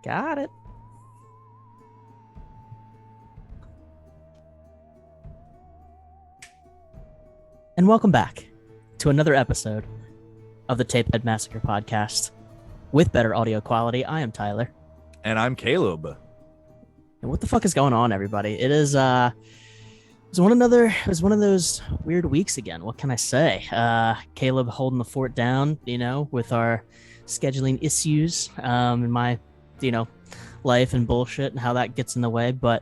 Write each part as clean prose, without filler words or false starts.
Got it. And welcome back to another episode of the Tapehead Massacre podcast with better audio quality. I am Tyler. And I'm Caleb. And what the fuck is going on, everybody? It was one of those weird weeks again. What can I say? Caleb holding the fort down, with our scheduling issues, in my, life and bullshit and how that gets in the way. But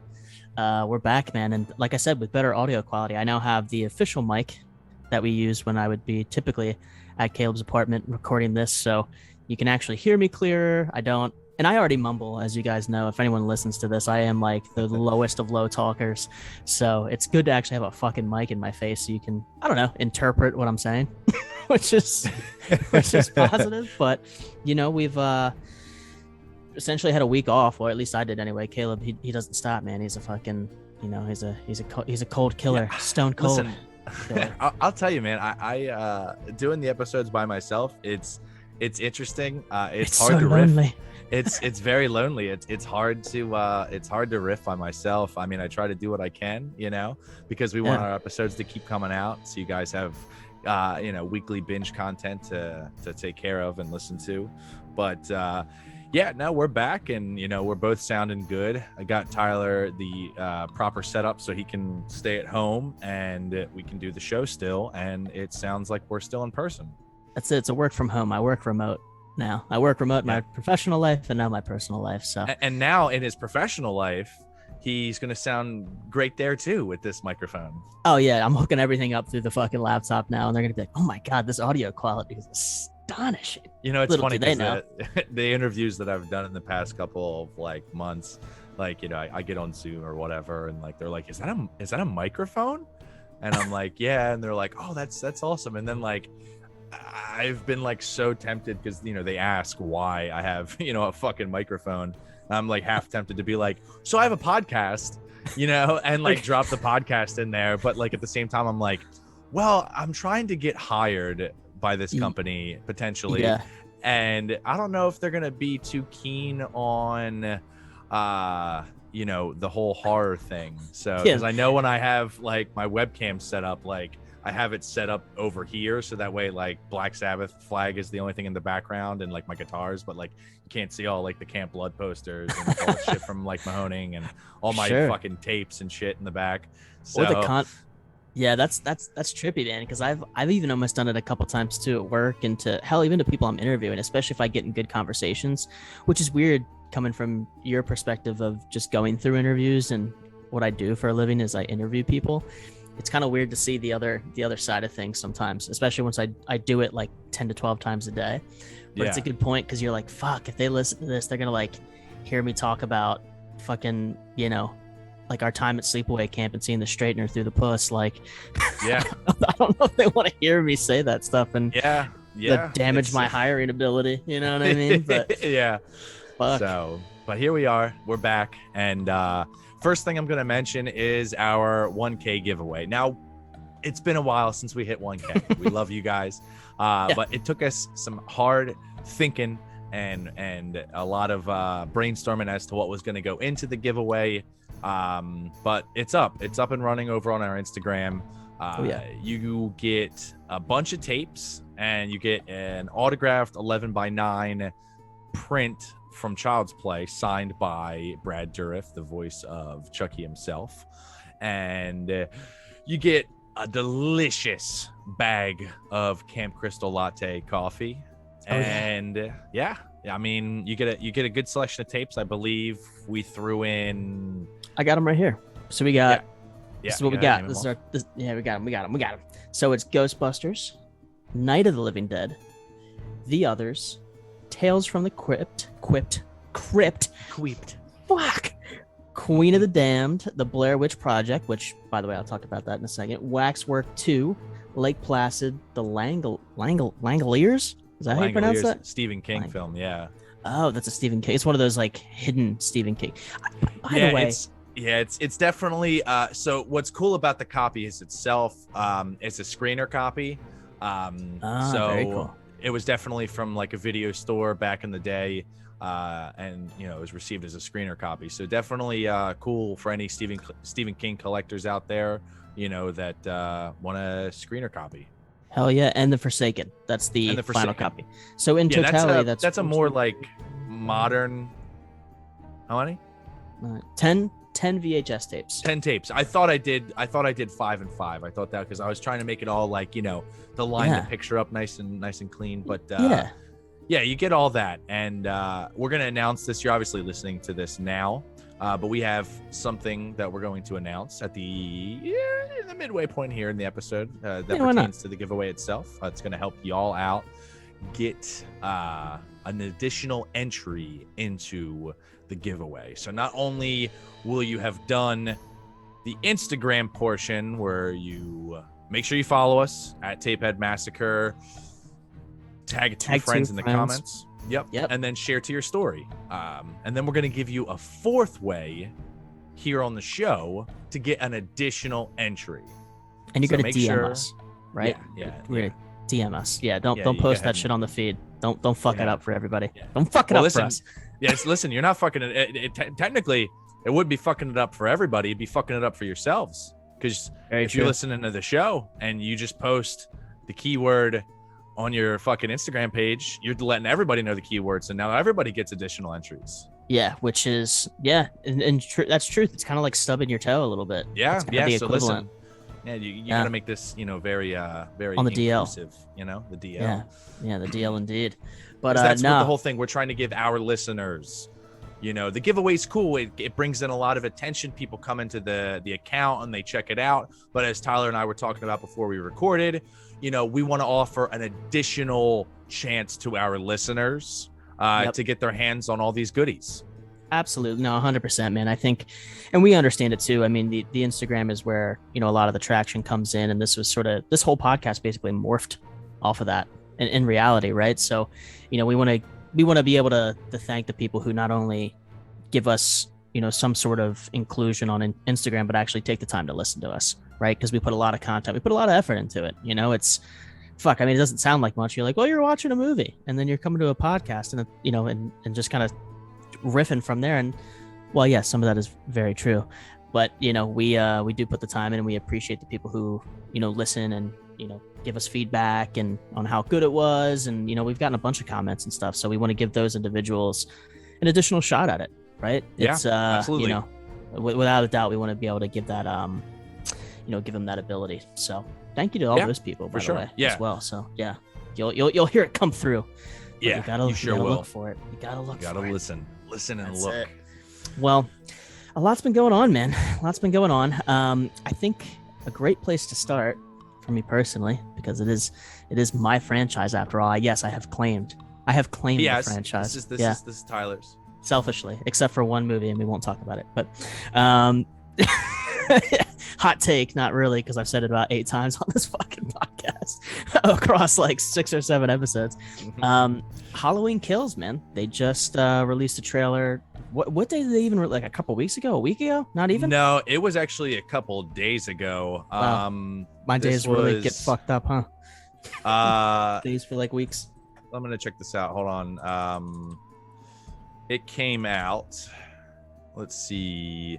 we're back, man. And like I said, with better audio quality, I now have the official mic that we use when I would be typically at Caleb's apartment recording this. So you can actually hear me clearer. And I already mumble, as you guys know. If anyone listens to this, I am like the lowest of low talkers. So it's good to actually have a fucking mic in my face so you can, interpret what I'm saying, which is positive. But, we've essentially had a week off, or at least I did anyway. Caleb, he doesn't stop, man. He's a fucking, he's a cold killer, yeah. Stone cold. Listen, I'll tell you, man, I doing the episodes by myself, it's interesting. It's hard to riff. It's very lonely. It's hard to riff by myself. I mean, I try to do what I can, because we want our episodes to keep coming out, so you guys have weekly binge content to take care of and listen to. But no, we're back, and we're both sounding good. I got Tyler the proper setup so he can stay at home and we can do the show still, and it sounds like we're still in person. That's it. It's a work from home. I work remote now. I work remote in my professional life and now my personal life. So and now in his professional life, he's gonna sound great there too with this microphone. Oh yeah, I'm hooking everything up through the fucking laptop now, and they're gonna be like, "Oh my god, this audio quality is astonishing." It's little funny because the interviews that I've done in the past couple of months, I get on Zoom or whatever, and they're like, "Is that a microphone?" And I'm like, "Yeah," and they're like, "Oh, that's awesome." And then I've been so tempted because they ask why I have a fucking microphone. I'm half tempted to be like, so I have a podcast, and drop the podcast in there, but at the same time I'm like, well, I'm trying to get hired by this company potentially, and I don't know if they're gonna be too keen on the whole horror thing. So because I know when I have my webcam set up, I have it set up over here, so that way Black Sabbath flag is the only thing in the background, and my guitars, but you can't see all the Camp Blood posters and all the shit from Mahoning and all my fucking tapes and shit in the back. So that's trippy, man, because I've even almost done it a couple times too at work, and to hell, even to people I'm interviewing, especially if I get in good conversations, which is weird coming from your perspective of just going through interviews, and what I do for a living is I interview people. It's kind of weird to see the other side of things sometimes, especially once I do it 10 to 12 times a day. But it's a good point, because you're like, fuck, if they listen to this, they're gonna hear me talk about fucking our time at sleepaway camp and seeing the straightener through the puss. I don't know if they want to hear me say that stuff and damage my hiring ability. You know what I mean? But fuck. So, but here we are. We're back, and first thing I'm going to mention is our 1K giveaway. Now, it's been a while since we hit 1K. We love you guys. But it took us some hard thinking and a lot of brainstorming as to what was going to go into the giveaway. But it's up and running over on our Instagram. You get a bunch of tapes, and you get an autographed 11x9 print from Child's Play, signed by Brad Dourif, the voice of Chucky himself, and you get a delicious bag of Camp Crystal Latte coffee, and I mean, you get a good selection of tapes. I believe we threw in. I got them right here. So we got. This is what we got. This is our. We got them. So it's Ghostbusters, Night of the Living Dead, The Others, Tales from the Crypt. Fuck. Queen of the Damned, The Blair Witch Project, which, by the way, I'll talk about that in a second. Waxwork 2, Lake Placid, The Langoliers? Is that how you pronounce that? Stephen King film, yeah. Oh, that's a Stephen King. It's one of those hidden Stephen King. By the way, it's definitely. So what's cool about the copy is itself. It's a screener copy. Very cool. it was definitely from like a video store back in the day. And it was received as a screener copy. So definitely cool for any Stephen King collectors out there, that want a screener copy. Hell yeah. And The Forsaken. That's the final copy. So in totality, that's a more like modern. How many? 10 VHS tapes. 10 tapes. I thought I did 5 and 5. I thought that because I was trying to make it all like, the line the picture up nice and clean. But yeah, you get all that. And we're going to announce this. You're obviously listening to this now. But we have something that we're going to announce at in the midway point here in the episode that pertains to the giveaway itself. It's going to help y'all out get an additional entry into the giveaway. So not only will you have done the Instagram portion where you make sure you follow us at Tapehead Massacre, tag two friends in the comments. Yep. And then share to your story. And then we're going to give you a fourth way here on the show to get an additional entry. And you're going to DM us, right? Yeah. We're going to DM us. Yeah. Don't post that shit on the feed. Don't fuck it up for everybody. Yeah. Don't fuck it up for us. Yes. Listen, you're not fucking it. Technically, it would be fucking it up for everybody. It'd be fucking it up for yourselves. Because if you're listening to the show and you just post the keyword on your fucking Instagram page, you're letting everybody know the keywords, and now everybody gets additional entries. Yeah, which is and that's truth. It's kind of like stubbing your toe a little bit. Yeah. So listen, you got to make this very very on the inclusive, DL. The DL. Yeah, the DL indeed. But that's what the whole thing. We're trying to give our listeners. The giveaway's cool. It brings in a lot of attention. People come into the account and they check it out. But as Tyler and I were talking about before we recorded, we want to offer an additional chance to our listeners to get their hands on all these goodies. Absolutely. No, 100%, man. I think, and we understand it too. I mean, the Instagram is where, a lot of the traction comes in, and this whole podcast basically morphed off of that in reality. Right. So, we want to be able to thank the people who not only give us, some sort of inclusion on Instagram, but actually take the time to listen to us. Right. Because we put a lot of content, we put a lot of effort into it. It's fuck. I mean, it doesn't sound like much. You're like, well, you're watching a movie and then you're coming to a podcast and, and just kind of riffing from there. And well, yeah, some of that is very true. But, we do put the time in, and we appreciate the people who, listen and, give us feedback and on how good it was. And, we've gotten a bunch of comments and stuff. So we want to give those individuals an additional shot at it. Right. Yeah, it's, absolutely. Without a doubt, we want to be able to give that, give them that ability. So thank you to all those people, by the way, as well. So yeah, you'll hear it come through. Yeah, you sure will. Look for it. You gotta look. You gotta listen and That's look. It. Well, a lot's been going on, man. I think a great place to start for me personally, because it is my franchise after all. Yes, I have claimed the franchise. This is Tyler's. Selfishly, except for one movie, and we won't talk about it. But hot take, not really, because I've said it about 8 times on this fucking podcast across like 6 or 7 episodes. Halloween Kills, man. They just released a trailer. What day did they even like a couple weeks ago? A week ago? Not even? No, it was actually a couple days ago. Wow. My days really get fucked up, huh? Days for like weeks. I'm gonna check this out. Hold on. It came out. Let's see.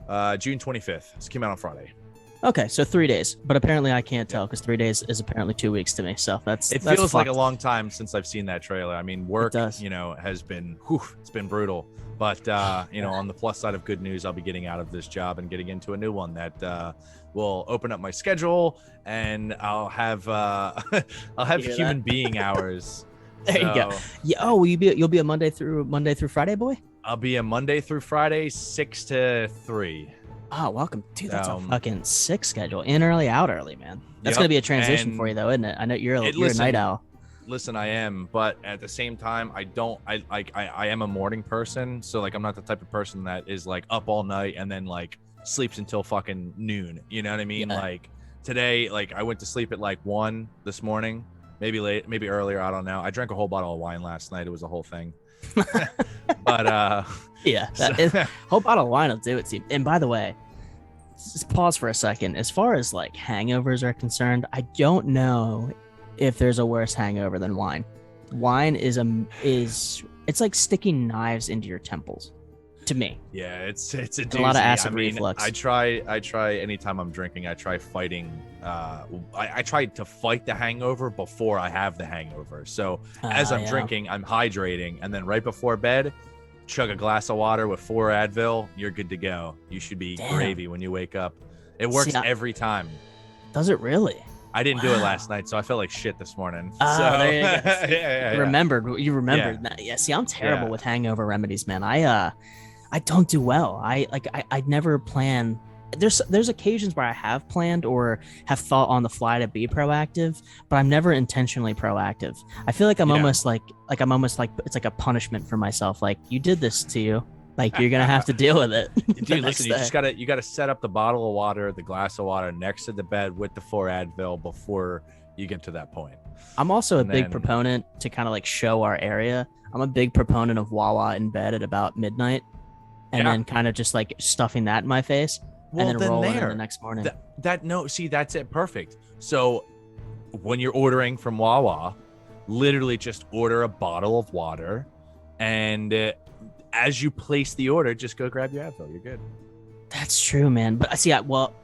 June 25th. This came out on Friday. Okay, so 3 days, but apparently I can't tell because 3 days is apparently 2 weeks to me. So that's feels like a long time since I've seen that trailer. I mean, work, has been, it's been brutal. But on the plus side of good news, I'll be getting out of this job and getting into a new one that will open up my schedule, and I'll have human being hours. There you go. Yeah. Oh, you'll be a Monday through Friday boy? I'll be a Monday through Friday, 6 to 3. Oh, welcome. Dude, that's a fucking sick schedule. In early, out early, man. That's going to be a transition for you, though, isn't it? I know you're a night owl. Listen, I am, but at the same time, I am a morning person. So, like, I'm not the type of person that is, like, up all night and then, like, sleeps until fucking noon. You know what I mean? Yeah. Like, today, like, I went to sleep at, like, 1 this morning. Maybe late, maybe earlier. I don't know. I drank a whole bottle of wine last night. It was a whole thing. But whole bottle of wine will do it to you. And by the way, just pause for a second. As far as like hangovers are concerned, I don't know if there's a worse hangover than wine. Wine is it's like sticking knives into your temples, to me. Yeah, it's a A lot of doozy. acid I mean, reflux. I try anytime I'm drinking, I try fighting. I try to fight the hangover before I have the hangover. So as I'm drinking, I'm hydrating, and then right before bed, chug a glass of water with 4 Advil. You're good to go. You should be gravy when you wake up. It works every time. Does it really? I didn't do it last night, so I felt like shit this morning. Oh, so there you go. yeah. You remembered that. Yeah, see, I'm terrible with hangover remedies, man. I don't do well. I never plan. There's occasions where I have planned or have thought on the fly to be proactive, but I'm never intentionally proactive. I feel like I'm almost like it's like a punishment for myself. Like, you did this to you. Like, you're gonna have to deal with it. Dude, listen, you gotta set up the bottle of water, the glass of water next to the bed with the 4 Advil before you get to that point. I'm also a big proponent to kind of like show our area. I'm a big proponent of Wawa in bed at about midnight, and then kind of just like stuffing that in my face, and then rolling in the next morning. That's it. Perfect. So when you're ordering from Wawa, literally just order a bottle of water, and as you place the order, just go grab your Advil. You're good. That's true, man. But see, well,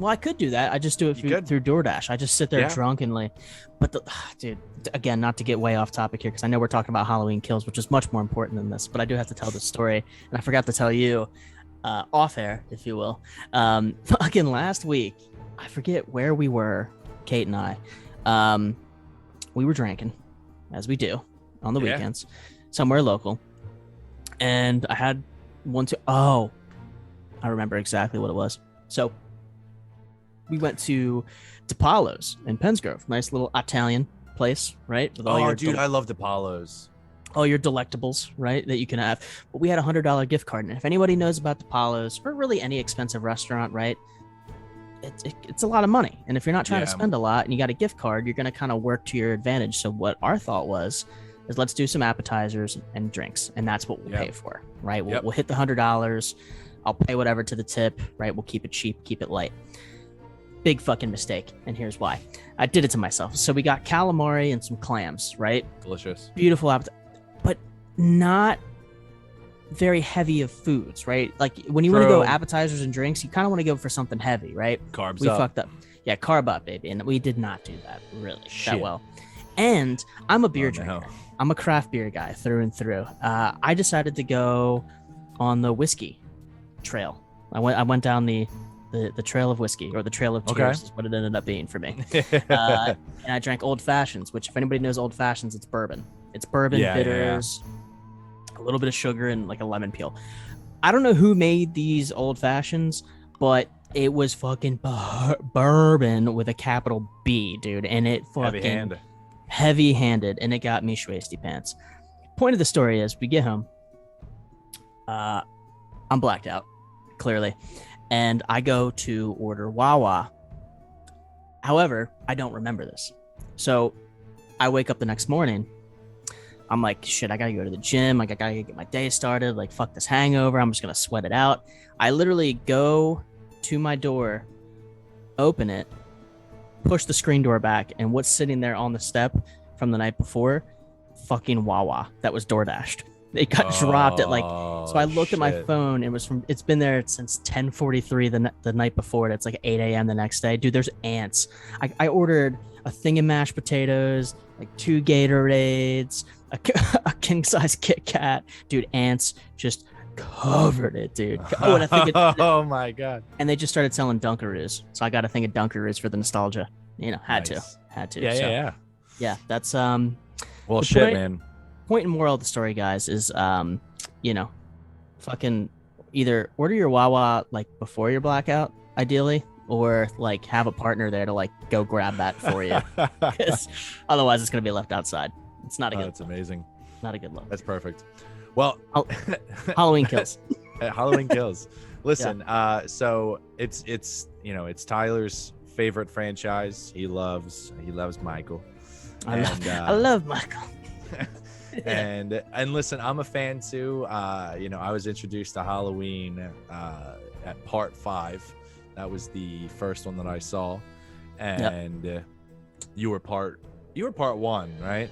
I could do that. I just do it through DoorDash. I just sit there drunkenly. But dude, again, not to get way off topic here, because I know we're talking about Halloween Kills, which is much more important than this. But I do have to tell this story, and I forgot to tell you off air, if you will. Fucking last week, I forget where we were, Kate and I. We were drinking, as we do on the weekends, somewhere local. And I had I remember exactly what it was. So we went to DePaulo's in Pensgrove, nice little Italian place, right? With all dude, I love DePaulo's. All your delectables, right, that you can have. But we had $100 gift card, and if anybody knows about DePaulo's or really any expensive restaurant, right, it's a lot of money. And if you're not trying to spend a lot and you got a gift card, you're going to kind of work to your advantage. So what our thought was is, let's do some appetizers and drinks, and that's what we'll pay for, right? We'll hit the $100. I'll pay whatever to the tip, right? We'll keep it cheap, keep it light. Big fucking mistake, and here's why. I did it to myself. So we got calamari and some clams, right? Delicious. Beautiful appetizer, but not very heavy of foods, right? Like, when you want to go appetizers and drinks, you kind of want to go for something heavy, right? We fucked up. Yeah, carb up, baby. And we did not do that really that well. And I'm a beer drinker. No. I'm a craft beer guy through and through. I decided to go on the whiskey trail. I went down the trail of whiskey, or the trail of tears is what it ended up being for me. And I drank old fashions, which, if anybody knows old fashions, it's bourbon. It's bourbon, bitters, a little bit of sugar, and like a lemon peel. I don't know who made these old fashions, but it was fucking bourbon with a capital B, dude. And it fucking heavy-handed, and it got me schwasty pants. Point of the story is, we get home. I'm blacked out, clearly, and I go to order Wawa. However, I don't remember this. So I wake up the next morning. I'm like, shit, I gotta go to the gym. Like, I gotta get my day started. Like, fuck this hangover. I'm just gonna sweat it out. I literally go to my door, open it, push the screen door back, and what's sitting there on the step from the night before? Fucking Wawa that was DoorDashed. It got dropped at like, so I looked at my phone. It's been there since 10:43 the night before. And it's like 8 a.m. the next day. Dude, there's ants. I ordered a thing of mashed potatoes, like 2 Gatorades, a king size Kit Kat. Dude, ants just covered it, dude. Oh, and I think oh my God. And they just started selling Dunkaroos. So I got to think of Dunkaroos for the nostalgia. You know, had to. Yeah. That's well, shit, man. Point and moral of the story, guys, is fucking either order your Wawa like before your blackout, ideally, or like have a partner there to like go grab that for you, because otherwise it's gonna be left outside. It's not a good. That's amazing. Not a good look. That's perfect. Well, Halloween Kills. Halloween Kills. Listen, so it's Tyler's favorite franchise. He loves Michael. I love Michael. and listen, I'm a fan too. I was introduced to Halloween at part 5. That was the first one that I saw, and you were part You were part 1, right?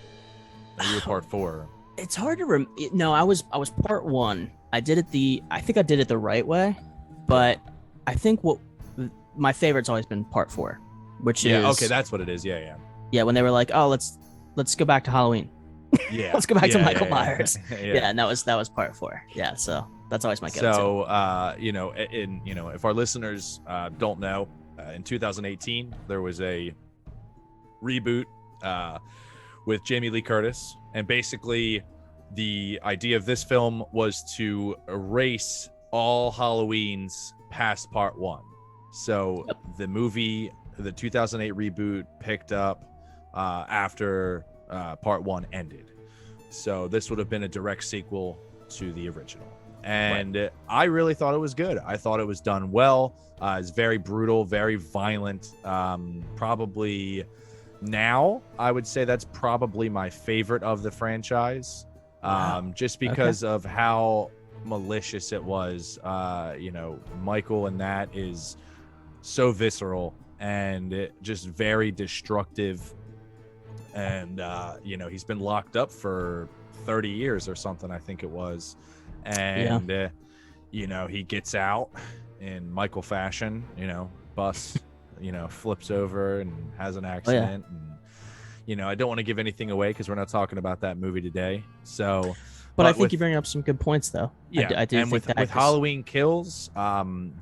Or you were part 4? It's hard to no, I was part 1. I think I did it the right way, but I think what my favorite's always been part 4, which is okay, that's what it is. Yeah. Yeah, when they were like, "Oh, let's go back to Halloween." Yeah. Let's go back to Michael yeah. Myers. Yeah, and that was part 4. Yeah, so that's always my go-to. So, if our listeners don't know, in 2018 there was a reboot with Jamie Lee Curtis, and basically the idea of this film was to erase all Halloweens past part 1. So the movie, the 2008 reboot, picked up after part 1 ended. So this would have been a direct sequel to the original. And I really thought it was good. I thought it was done well. It's very brutal, very violent. Probably now, I would say that's probably my favorite of the franchise. Just because of how malicious it was. Michael in that is so visceral and just very destructive. And, he's been locked up for 30 years or something, I think it was. And, he gets out in Michael fashion, bus, flips over and has an accident. And, I don't want to give anything away because we're not talking about that movie today. So, but I think you bring up some good points, though. Yeah, I do and think with Halloween Kills,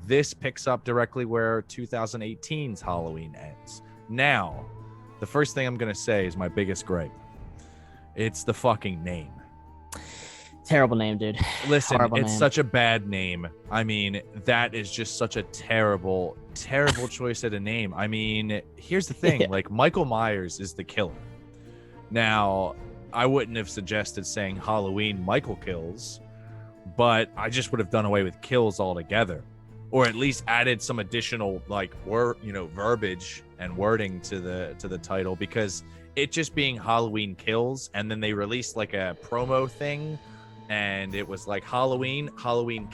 this picks up directly where 2018's Halloween ends. Now, the first thing I'm going to say is my biggest gripe. It's the fucking name. Terrible name, dude. Listen, Horrible it's name. such a bad name. I mean, that is just such a terrible choice of a name. I mean, here's the thing. Like, Michael Myers is the killer. Now, I wouldn't have suggested saying Halloween Michael Kills, but I just would have done away with kills altogether, or at least added some additional verbiage and wording to the title, because it just being Halloween Kills, and then they released like a promo thing, and it was like Halloween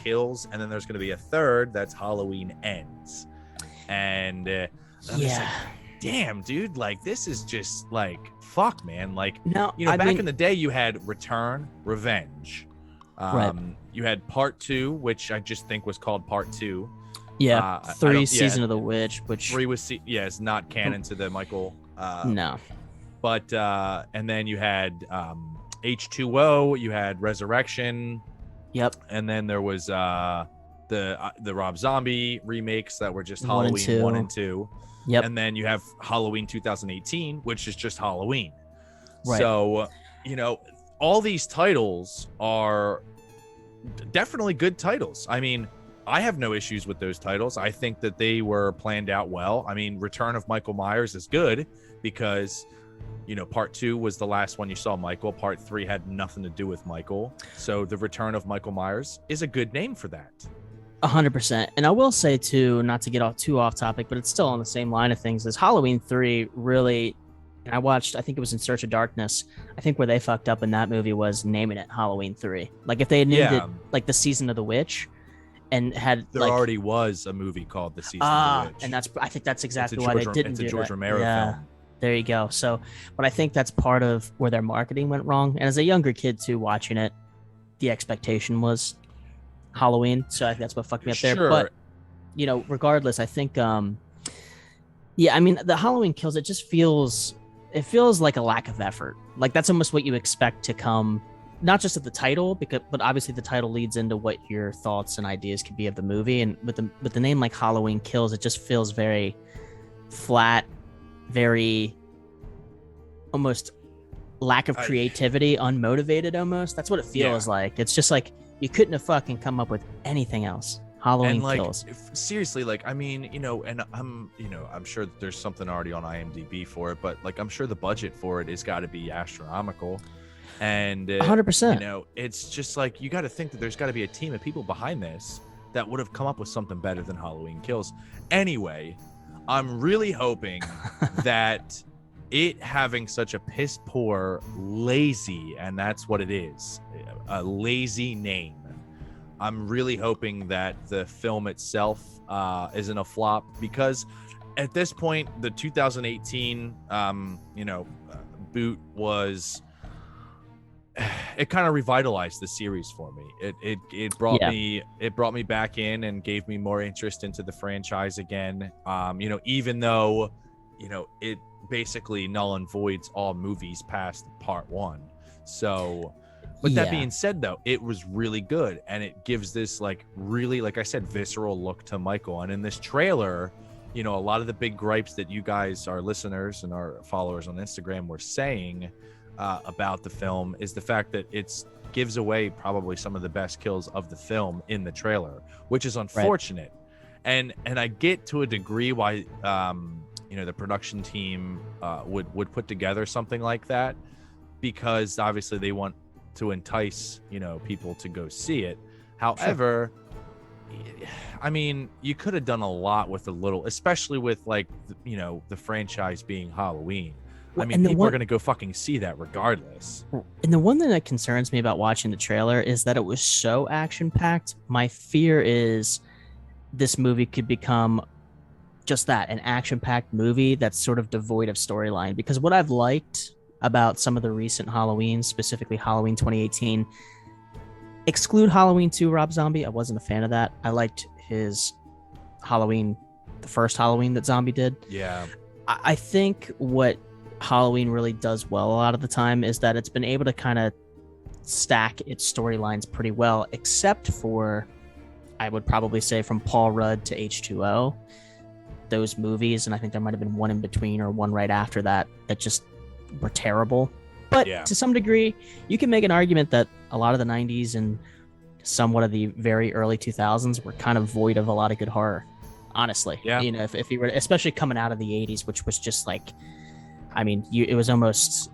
Kills, and then there's going to be a third that's Halloween Ends, and I'm just like, damn, dude, like, this is just like, fuck, man. Like, back in the day, you had Return, Revenge. You had Part 2, which I just think was called Part 2. Yeah, 3 Season of the Witch, which 3 was it's not canon to the Michael. No. But and then you had H2O. You had Resurrection. Yep. And then there was the Rob Zombie remakes that were just Halloween 1 and 2. Yep. And then you have Halloween 2018, which is just Halloween. Right. So, all these titles are definitely good titles. I mean, I have no issues with those titles. I think that they were planned out well. I mean, Return of Michael Myers is good because, Part 2 was the last one you saw Michael. Part 3 had nothing to do with Michael. So the Return of Michael Myers is a good name for that. 100%. And I will say, too, not to get too off topic, but it's still on the same line of things, is Halloween 3 really... And I watched, I think it was In Search of Darkness. I think where they fucked up in that movie was naming it Halloween 3. Like, if they had named it, like, The Season of the Witch, and had... There already was a movie called The Season of the Witch. And I think that's exactly why they didn't do that. It's a George Romero film. There you go. So, but I think that's part of where their marketing went wrong. And as a younger kid, too, watching it, the expectation was Halloween. So I think that's what fucked me up there. Sure. But, regardless, I think, the Halloween Kills, it feels like a lack of effort. Like, that's almost what you expect to come, not just at the title, but obviously the title leads into what your thoughts and ideas could be of the movie. And with the name like Halloween Kills, it just feels very flat, very almost lack of creativity, unmotivated almost. That's what it feels like. It's just like you couldn't have fucking come up with anything else. Halloween Kills. Seriously, like, I mean, and I'm sure that there's something already on IMDb for it, but like, I'm sure the budget for it has got to be astronomical. And 100%. It's just like, you got to think that there's got to be a team of people behind this that would have come up with something better than Halloween Kills. Anyway, I'm really hoping that it having such a piss poor, lazy, and that's what it is, a lazy name. I'm really hoping that the film itself isn't a flop, because at this point, the 2018, reboot was, it kind of revitalized the series for me. It brought me back in and gave me more interest into the franchise again. Even though, it basically null and voids all movies past part 1. So, but that being said, though, it was really good, and it gives this really, like I said, visceral look to Michael. And in this trailer, a lot of the big gripes that you guys, our listeners and our followers on Instagram, were saying about the film is the fact that it gives away probably some of the best kills of the film in the trailer, which is unfortunate. Right. And I get to a degree why the production team would put together something like that, because obviously they want to entice people to go see it. However, I mean, you could have done a lot with a little, especially with the franchise being Halloween. I mean, people are going to go fucking see that regardless. And the one thing that concerns me about watching the trailer is that it was so action-packed. My fear is this movie could become just that, an action-packed movie that's sort of devoid of storyline. Because what I've liked about some of the recent Halloween, specifically Halloween 2018, exclude Halloween 2, Rob Zombie. I wasn't a fan of that. I liked his Halloween, the first Halloween that Zombie did. Yeah. I think what Halloween really does well a lot of the time is that it's been able to kind of stack its storylines pretty well, except for, I would probably say, from Paul Rudd to H2O, those movies, and I think there might have been one in between or one right after that just were terrible. But to some degree, you can make an argument that a lot of the 90s and somewhat of the very early 2000s were kind of void of a lot of good horror, honestly. Yeah. If you were, especially coming out of the 80s, which was just like, I mean, it was almost,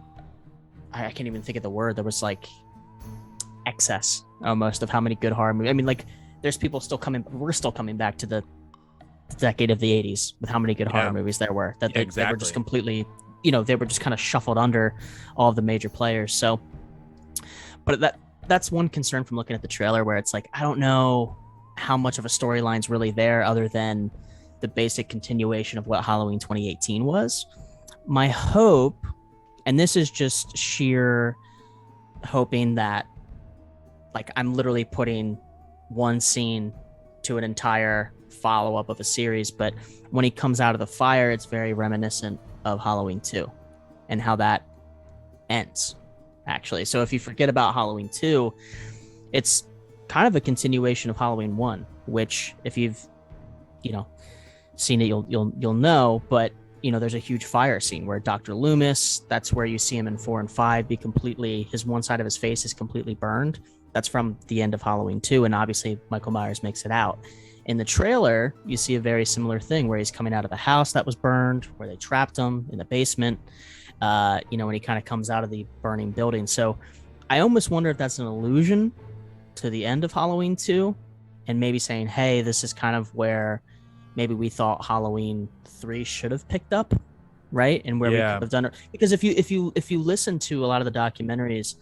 I can't even think of the word. There was excess almost of how many good horror movies. I mean, there's people still coming, we're still coming back to the decade of the 80s with how many good horror movies there were that they were just completely, they were just kind of shuffled under all of the major players. So, but that's one concern from looking at the trailer, where it's I don't know how much of a storyline's really there other than the basic continuation of what Halloween 2018 was. My hope, and this is just sheer hoping that I'm literally putting one scene to an entire follow-up of a series, but when he comes out of the fire, it's very reminiscent of Halloween 2 and how that ends, actually. So if you forget about Halloween 2, it's kind of a continuation of Halloween 1, which if you've seen it, you'll know. But there's a huge fire scene where Dr. Loomis, that's where you see him in 4 and 5 be completely, his one side of his face is completely burned. That's from the end of Halloween 2, and obviously Michael Myers makes it out. In the trailer, you see a very similar thing where he's coming out of the house that was burned, where they trapped him in the basement, when he kind of comes out of the burning building. So I almost wonder if that's an allusion to the end of Halloween 2, and maybe saying, hey, this is kind of where maybe we thought Halloween 3 should have picked up, right? And where we could have done it. Because if you listen to a lot of the documentaries,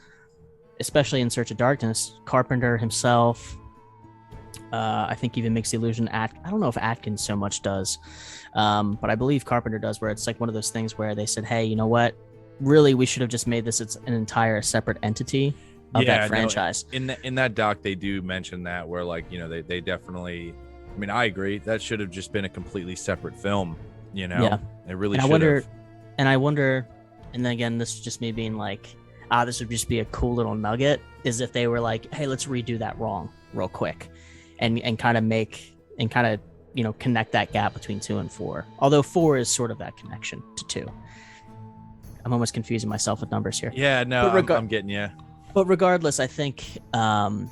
especially in Search of Darkness, Carpenter himself, I think even makes the illusion I don't know if Atkins so much does, but I believe Carpenter does, where it's one of those things where they said, hey, you know what, really we should have just made this an entire separate entity of that franchise. No, in that doc they do mention that, where they definitely, I mean, I agree, that should have just been a completely separate film. It really should have. And I wonder, and then again, this is just me being this would just be a cool little nugget, is if they were hey, let's redo that wrong real quick and kind of connect that gap between 2 and 4. Although 4 is sort of that connection to 2. I'm almost confusing myself with numbers here. Yeah, no, I'm getting you. But regardless, I think, that's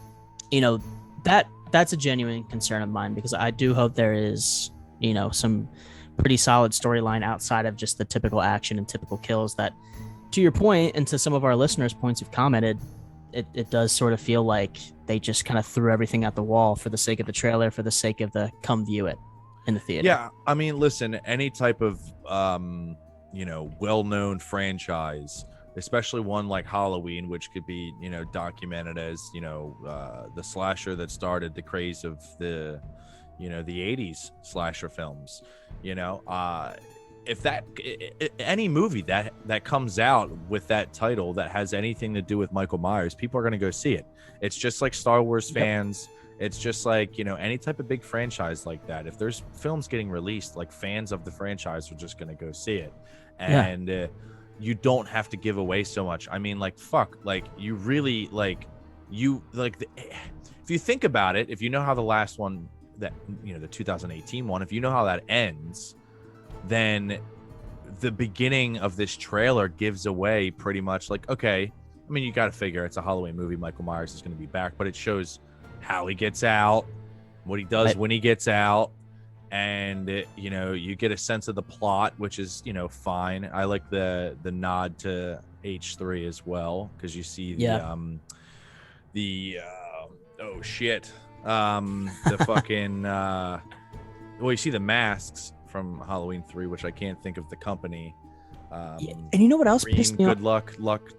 a genuine concern of mine, because I do hope there is, some pretty solid storyline outside of just the typical action and typical kills that, to your point, and to some of our listeners' points who've commented, it does sort of feel like they just kind of threw everything at the wall for the sake of the trailer, for the sake of the come view it in the theater. Yeah, I mean, listen, any type of well-known franchise, especially one like Halloween, which could be documented as the slasher that started the craze of the 80s slasher films, if that any movie that comes out with that title that has anything to do with Michael Myers, people are going to go see it. It's just like Star Wars fans. It's just like, you know, any type of big franchise like that. If there's films getting released, like fans of the franchise are just going to go see it. And you don't have to give away so much. I mean, like, fuck, like you really like if you think about it, if you know how the last one that, you know, the 2018 one, if you know how that ends, then the beginning of this trailer gives away pretty much like, okay, I mean, you got to figure it's a Halloween movie. Michael Myers is going to be back, but it shows how he gets out, what he does when he gets out, and you know, you get a sense of the plot, which is, you know, fine. I like the nod to H3 as well, because you see the oh shit, the fucking well, you see the masks from Halloween 3, which I can't think of the company. And you know what else pissed me off? Good luck,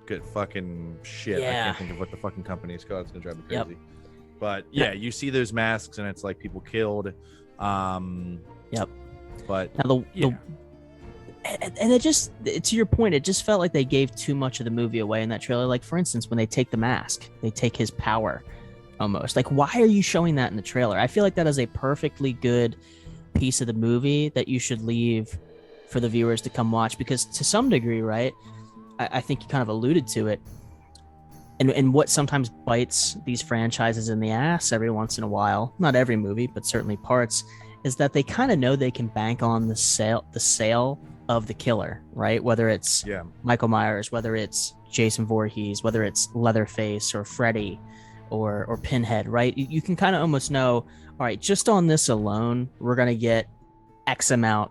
good fucking shit. I can't think of what the fucking company is called. It's gonna drive me crazy. But yeah, you see those masks and it's like people killed. But now and it just, to your point, it just felt like they gave too much of the movie away in that trailer. Like, for instance, when they take the mask, they take his power almost. Like, why are you showing that in the trailer? I feel like that is a perfectly good piece of the movie that you should leave for the viewers to come watch, because to some degree, right, I think you kind of alluded to it, and what sometimes bites these franchises in the ass every once in a while, not every movie, but certainly parts, is that they kind of know they can bank on the sale of the killer, right? Whether it's Michael Myers, whether it's Jason Voorhees, whether it's Leatherface or Freddy or Pinhead, right? You can kind of almost know, all right, just on this alone, we're going to get X amount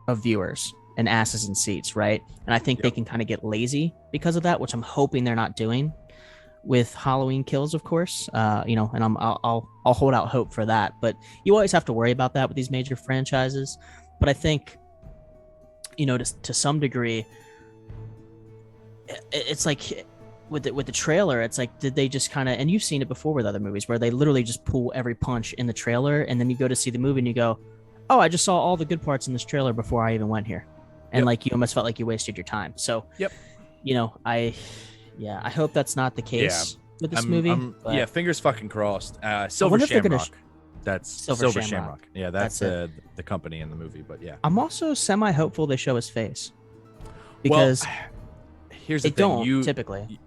of viewers and asses in seats, right? And I think they can kind of get lazy because of that, which I'm hoping they're not doing with Halloween Kills, of course. You know, and I'll hold out hope for that. But you always have to worry about that with these major franchises. But I think, you know, to some degree, it's like with the trailer, it's like, did they just kind of, and you've seen it before with other movies where they literally just pull every punch in the trailer, and then you go to see the movie and you go, oh, I just saw all the good parts in this trailer before I even went here. And like, you almost felt like you wasted your time. So, you know, I hope that's not the case with this movie. Fingers fucking crossed. Silver Shamrock. That's Silver Shamrock. Yeah, that's the company in the movie. But yeah, I'm also semi-hopeful they show his face, because here's the thing. Typically.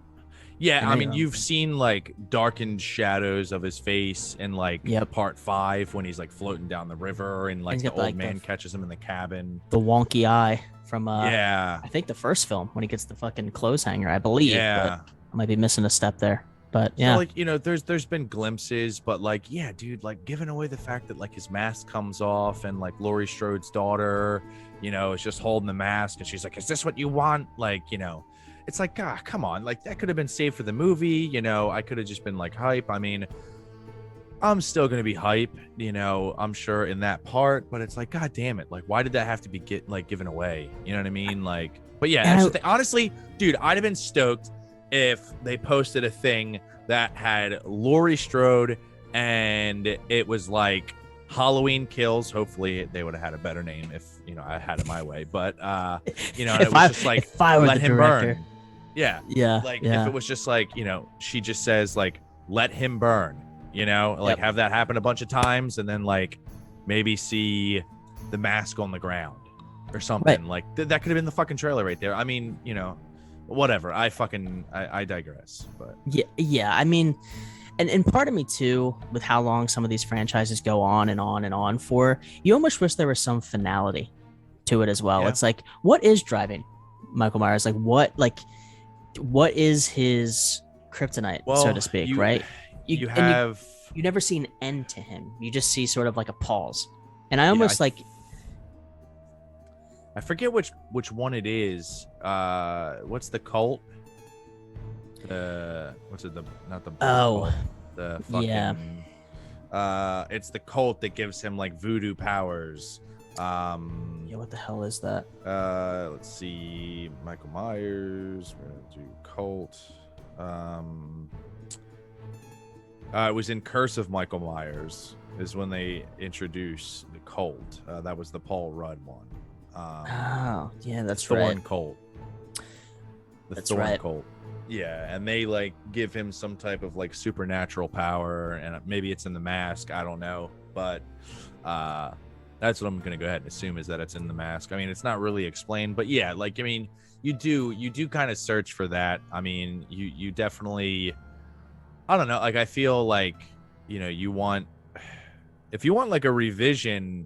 Yeah, I mean, you've seen like darkened shadows of his face in like part 5 when he's like floating down the river and like the old man catches him in the cabin. The wonky eye from I think the first film when he gets the fucking clothes hanger, I believe. Yeah, I might be missing a step there, but yeah. So, like, you know, there's been glimpses, but like, yeah, dude, like giving away the fact that like his mask comes off and like Laurie Strode's daughter, you know, is just holding the mask and she's like, "Is this what you want?" Like, you know. It's like, God, come on. Like, that could have been saved for the movie. You know, I could have just been like hype. I mean, I'm still going to be hype, you know, I'm sure in that part, but it's like, God damn it. Like, why did that have to be given away? You know what I mean? Like, but yeah, that's the thing. Honestly, dude, I'd have been stoked if they posted a thing that had Laurie Strode and it was like Halloween Kills. Hopefully they would have had a better name if, you know, I had it my way, but you know, it was just like, let him burn. Yeah. Like, if it was just like, you know, she just says like, let him burn, you know, like have that happen a bunch of times and then like maybe see the mask on the ground or something. Like that could have been the fucking trailer right there. I mean, you know, whatever. I digress, but yeah. I mean, and part of me too, with how long some of these franchises go on and on and on for, you almost wish there was some finality to it as well. It's like, what is driving Michael Myers? Like, what is his kryptonite, so to speak, right? You never see an end to him. You just see sort of like a pause. And I almost I forget which one it is. What's the cult? What's it? Not the cult, the fucking it's the cult that gives him like voodoo powers. What the hell is that? Let's see. Michael Myers. We're gonna do cult. It was in Curse of Michael Myers is when they introduced the cult. That was the Paul Rudd one. Oh, yeah, that's Thorn right. Cult. That's right. Cult. Yeah, and they like give him some type of like supernatural power, and maybe it's in the mask. I don't know, but that's what I'm gonna go ahead and assume is that it's in the mask. I mean, it's not really explained, but yeah, like I mean, you do kind of search for that. I mean, you definitely, I don't know, like I feel like you want, if you want like a revision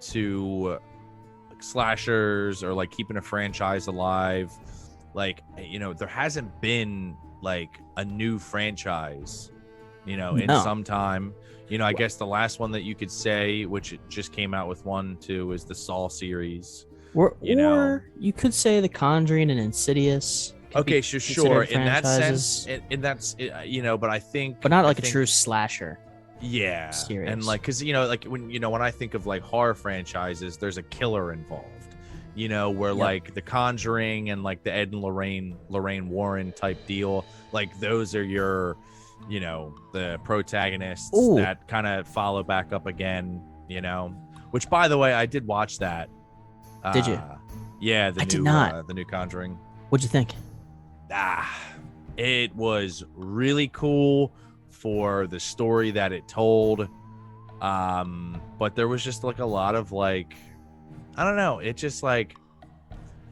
to like slashers or like keeping a franchise alive, like there hasn't been like a new franchise in No. some time. I guess the last one that you could say, which it just came out with one too, is the Saw series. Or you could say The Conjuring and Insidious. Okay, sure. In that franchises. sense, but I think, But not like a true slasher. Yeah, series. and like, because like when I think of like horror franchises, there's a killer involved. Where like The Conjuring and like the Ed and Lorraine Warren type deal, like those are your, the protagonists that kind of follow back up again. Which, by the way, I did watch that. Did you? Yeah, the new Conjuring. What'd you think? It was really cool for the story that it told, but there was just like a lot of like, I don't know, it just like,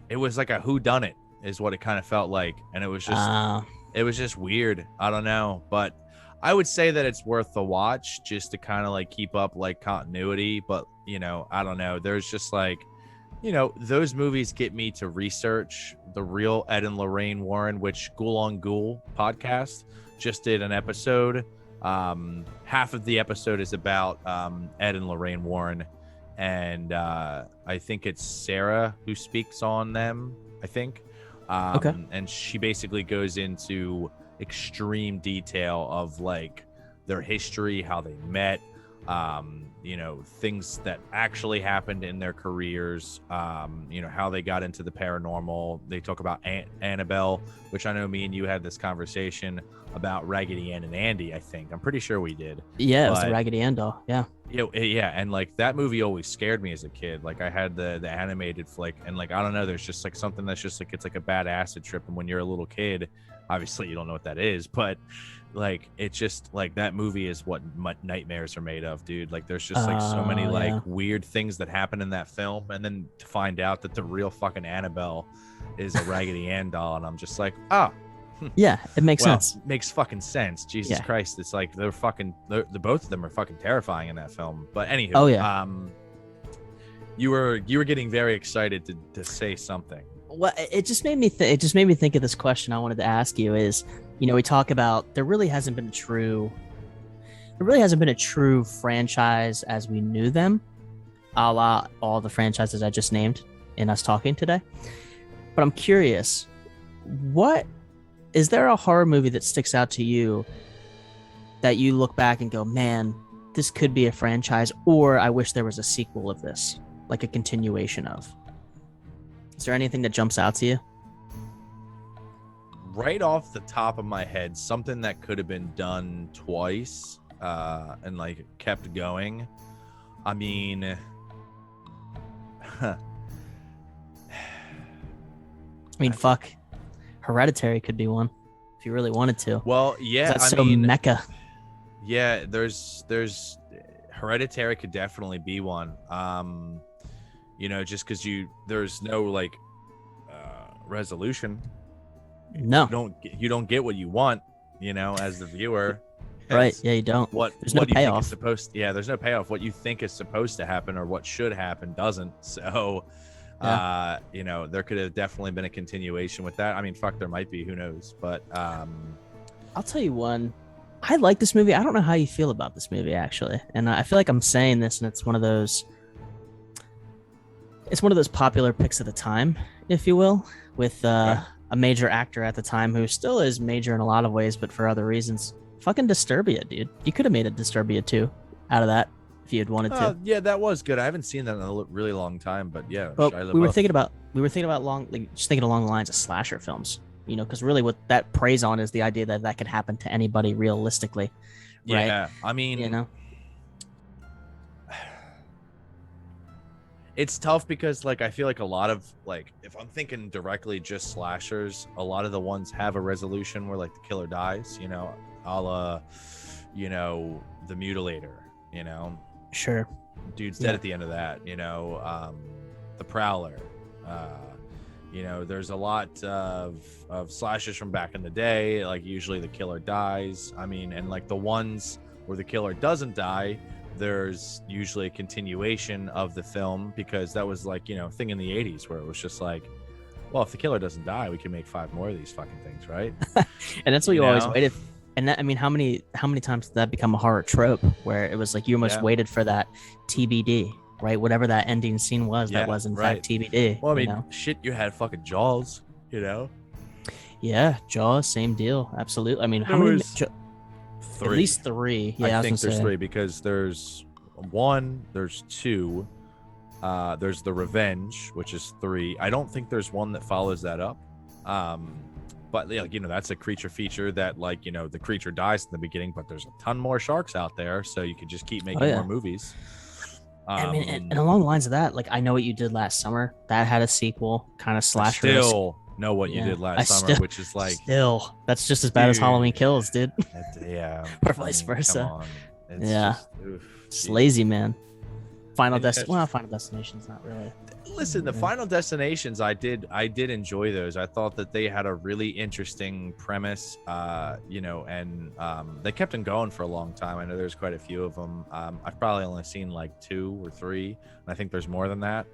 it was like a whodunit is what it kind of felt like, and it was just weird. I don't know, but I would say that it's worth the watch just to kind of like keep up like continuity. But I don't know, there's just like, those movies get me to research the real Ed and Lorraine Warren, which Ghoul on Ghoul podcast just did an episode. Half of the episode is about Ed and Lorraine Warren, and I think it's Sarah who speaks on them, I think. Okay. And she basically goes into extreme detail of like their history, how they met, things that actually happened in their careers, how they got into the paranormal. They talk about Annabelle, which I know me and you had this conversation about Raggedy Ann and Andy. I'm pretty sure we did. Yeah, it was the Raggedy Ann doll. Yeah. Yeah, and like that movie always scared me as a kid. Like I had the animated flick, and like I don't know, there's just like something that's just like, it's like a bad acid trip, and when you're a little kid, obviously you don't know what that is, but like it's just like that movie is what nightmares are made of, dude. Like there's just like so many like weird things that happen in that film, and then to find out that the real fucking Annabelle is a Raggedy Ann doll, and I'm just like, yeah, it makes sense. Makes fucking sense. Jesus Christ, it's like they're both of them are fucking terrifying in that film. But anywho, you were getting very excited to say something. Well, it just made me think of this question I wanted to ask you is, we talk about there really hasn't been a true franchise as we knew them, a la all the franchises I just named in us talking today. But I'm curious, is there a horror movie that sticks out to you that you look back and go, man, this could be a franchise, or I wish there was a sequel of this, like a continuation of? Is there anything that jumps out to you? Right off the top of my head, something that could have been done twice and like kept going. I mean, fuck. Hereditary could be one if you really wanted to. Well, yeah, that's mecca. Yeah, there's Hereditary could definitely be one. Just because there's no like resolution. No, you don't get what you want, as the viewer. Right? Yeah, you don't. There's no payoff. There's no payoff. What you think is supposed to happen or what should happen doesn't. So, there could have definitely been a continuation with that. I mean, fuck, there might be. Who knows? But I'll tell you one. I like this movie. I don't know how you feel about this movie, actually, and I feel like I'm saying this, and it's one of those popular picks of the time, if you will, with a major actor at the time who still is major in a lot of ways, but for other reasons. Fucking Disturbia, dude. You could have made a Disturbia 2 out of that if you had wanted to. Yeah, that was good. I haven't seen that in a really long time, but yeah. But we were thinking about just thinking along the lines of slasher films, because really what that preys on is the idea that could happen to anybody realistically. Right? Yeah, I mean, It's tough because like I feel like a lot of like if I'm thinking directly just slashers, a lot of the ones have a resolution where like the killer dies, a la, the Mutilator, Sure. dude's dead at the end of that, the Prowler, there's a lot of slashers from back in the day, like usually the killer dies. I mean, and like the ones where the killer doesn't die, there's usually a continuation of the film, because that was like, thing in the 80s where it was just like, well, if the killer doesn't die, we can make 5 more of these fucking things, right? And that's what you always waited. And that, I mean, how many times did that become a horror trope where it was like you almost waited for that TBD, right? Whatever that ending scene was, that was in fact TBD. Well, I mean, shit, you had fucking Jaws, Yeah, Jaws, same deal. Absolutely. I mean, how many? 3. At least 3. Yeah, I think there's 3 because there's 1, there's 2, there's the Revenge, which is 3. I don't think there's one that follows that up. But that's a creature feature that like, the creature dies in the beginning, but there's a ton more sharks out there, so you could just keep making more movies. I mean, and along the lines of that, like I Know What You Did Last Summer, that had a sequel, kind of slasher. Still Know What You Did Last Summer, which is like that's just as bad as Halloween Kills, dude. Or vice versa. It's lazy, man. Final Destination's not really. Listen, the Final Destinations, I did enjoy those. I thought that they had a really interesting premise, and they kept them going for a long time. I know there's quite a few of them. I've probably only seen like 2 or 3, and I think there's more than that.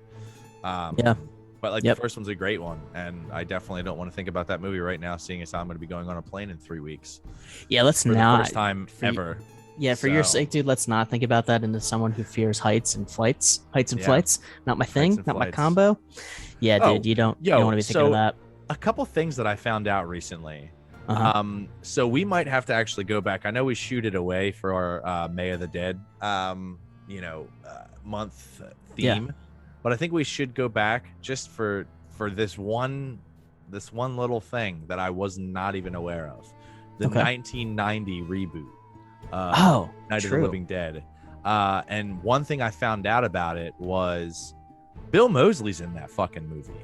But like the first one's a great one, and I definitely don't want to think about that movie right now, seeing as I'm going to be going on a plane in 3 weeks. Yeah, let's for not. The first time ever. Yeah, for your sake, dude, let's not think about that into someone who fears heights and flights. Not my thing, not my combo. Yeah, dude, you don't want to be thinking of that. A couple things that I found out recently. So we might have to actually go back. I know we shoot it away for our May of the Dead, month theme, but I think we should go back just for this one little thing that I was not even aware of. The 1990 reboot. Night of the Living Dead. And one thing I found out about it was Bill Moseley's in that fucking movie.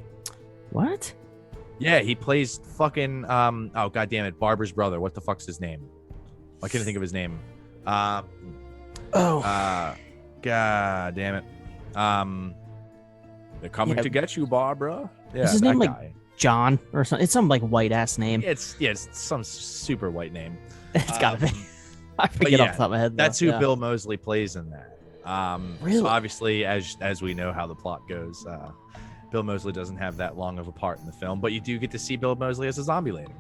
What? Yeah, he plays fucking oh god damn it, Barbara's brother. What the fuck's his name? I couldn't think of his name. God damn it. They're coming to get you, Barbara. Yeah, is his name guy. Like John or something? It's some like white ass name. It's some super white name. It's gotta be. I forget off the top of my head. That's who Bill Moseley plays in that. Really? So obviously, as we know how the plot goes, Bill Moseley doesn't have that long of a part in the film, but you do get to see Bill Moseley as a zombie later.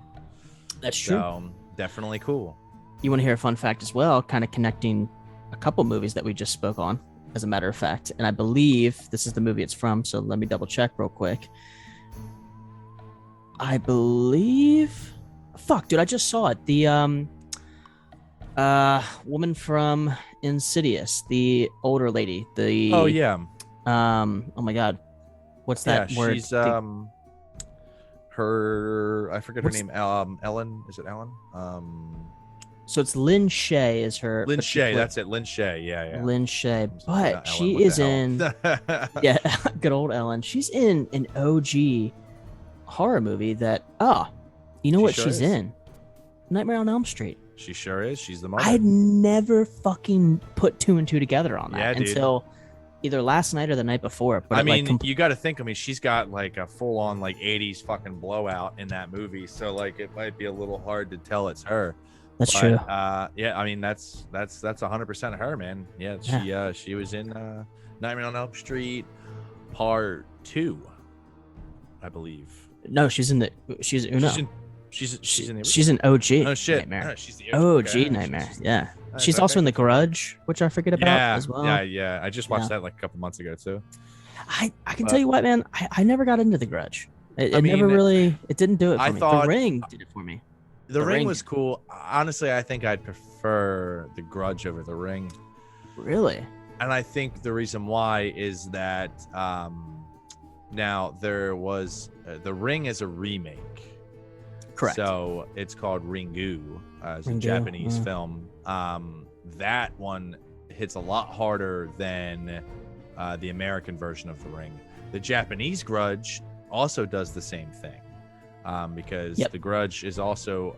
That's true. So definitely cool. You want to hear a fun fact as well, kind of connecting a couple movies that we just spoke on, as a matter of fact. And I believe this is the movie it's from, so let me double check real quick. I believe... Fuck, dude, I just saw it. The woman from Insidious, the older lady. Oh yeah. Oh my god, what's that word? She's I forget her name. Ellen. Is it Ellen? So it's Lynn Shay is her. Lynn Shay, that's it. Lynn Shay, yeah. Lynn Shay, but she is in. Good old Ellen. She's in an OG horror movie that. You know what she's in? Nightmare on Elm Street. She sure is. She's the mother. I'd never fucking put 2 and 2 together on that until dude. Either last night or the night before. But I mean, you got to think. I mean, she's got like a full-on like 80s fucking blowout in that movie, so like it might be a little hard to tell it's her. That's true. Yeah, I mean that's 100% her, man. Yeah, she was in Nightmare on Elm Street Part 2, I believe. No, she's Uno. She's in the she's an OG. Oh shit! Nightmare. She's the OG Nightmare. Yeah, she's also in The Grudge, which I forget about as well. Yeah. I just watched that like a couple months ago too. I can tell you what, man. I never got into The Grudge. It never really. It didn't do it for me. The Ring did it for me. The Ring was cool. Honestly, I think I'd prefer The Grudge over The Ring. Really? And I think the reason why is that now there was The Ring is a remake. Correct. So it's called Ringu as a Japanese film. That one hits a lot harder than the American version of The Ring. The Japanese Grudge also does the same thing, because The Grudge is also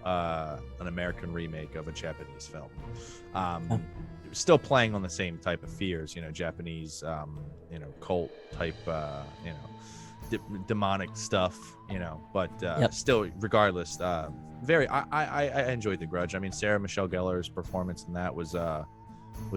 an American remake of a Japanese film. Still playing on the same type of fears, Japanese, cult type, demonic stuff, but still, regardless, I enjoyed The Grudge. I mean, Sarah Michelle Gellar's performance in that was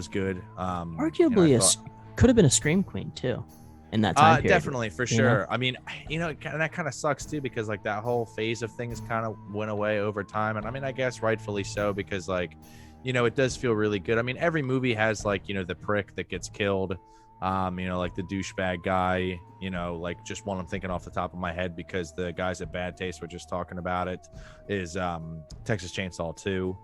good. Arguably, could have been a Scream Queen too in that time period. Definitely, for sure. I mean, and that kind of sucks too, because like that whole phase of things kind of went away over time, and I mean, I guess rightfully so, because like, it does feel really good. I mean, every movie has like, the prick that gets killed, like the douchebag guy, like just one I'm thinking off the top of my head, because the guys at Bad Taste were just talking about it, is Texas Chainsaw 2.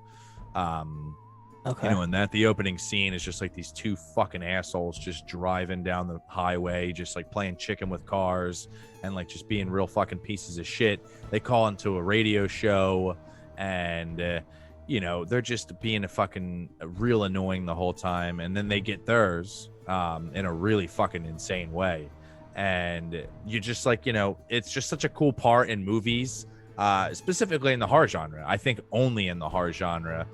Okay. And that the opening scene is just like these two fucking assholes just driving down the highway, just like playing chicken with cars and like just being real fucking pieces of shit. They call into a radio show and, they're just being real annoying the whole time. And then they get theirs in a really fucking insane way. And you just like, it's just such a cool part in movies, specifically in the horror genre. I think only in the horror genre.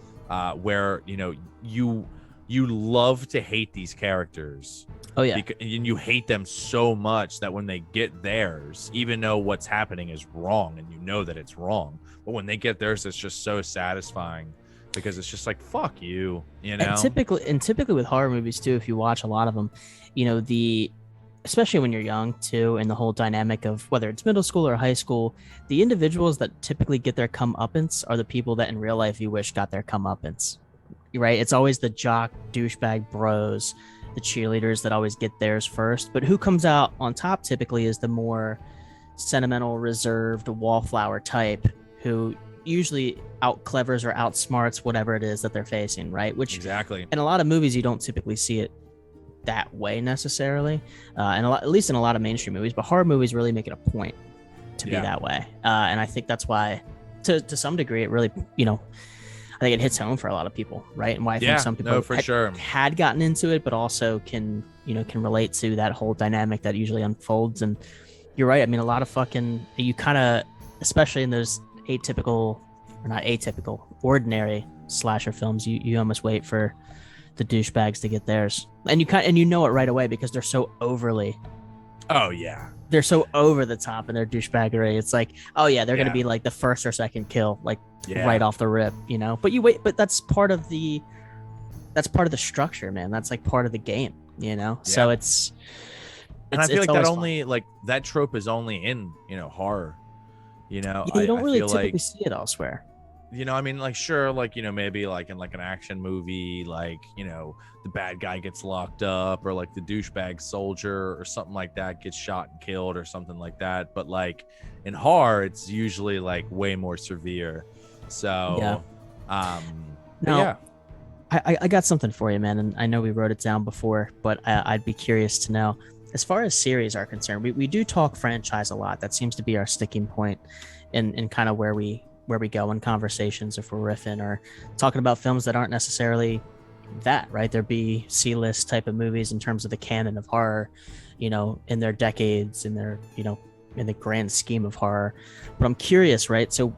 Where you love to hate these characters. Oh yeah, and you hate them so much that when they get theirs, even though what's happening is wrong and that it's wrong, but when they get theirs, it's just so satisfying, because it's just like, fuck you, And typically with horror movies too, if you watch a lot of them, especially when you're young too, and the whole dynamic of whether it's middle school or high school, the individuals that typically get their comeuppance are the people that in real life you wish got their comeuppance, right? It's always the jock douchebag bros, the cheerleaders that always get theirs first. But who comes out on top typically is the more sentimental, reserved, wallflower type, who usually out clevers or outsmarts whatever it is that they're facing, right? Which exactly, in a lot of movies you don't typically see it that way necessarily, and at least in a lot of mainstream movies, but horror movies really make it a point to be that way, and I think that's why to some degree it really I think it hits home for a lot of people, right? And why I think some people had gotten into it, but also can relate to that whole dynamic that usually unfolds. And you're right, I mean, a lot of fucking, you kind of, especially in those ordinary slasher films, you almost wait for the douchebags to get theirs, and you know it right away, because they're so overly, they're so over the top in their douchebaggery. It's like, oh yeah, they're gonna be like the first or second kill, like right off the rip, but you wait, but that's part of the structure, man. That's like part of the game, so it's and I feel like that only fun. Like that trope is only in horror, you don't really typically see it elsewhere. I mean, like, sure, like, maybe like in like an action movie, like, the bad guy gets locked up, or like the douchebag soldier or something like that gets shot and killed or something like that. But like in horror, it's usually like way more severe. So, I got something for you, man. And I know we wrote it down before, but I'd be curious to know, as far as series are concerned, we do talk franchise a lot. That seems to be our sticking point in kind of where we go in conversations, if we're riffing or talking about films that aren't necessarily that, right? There'd be C-list type of movies in terms of the canon of horror, in their decades, in their, in the grand scheme of horror. But I'm curious, right? So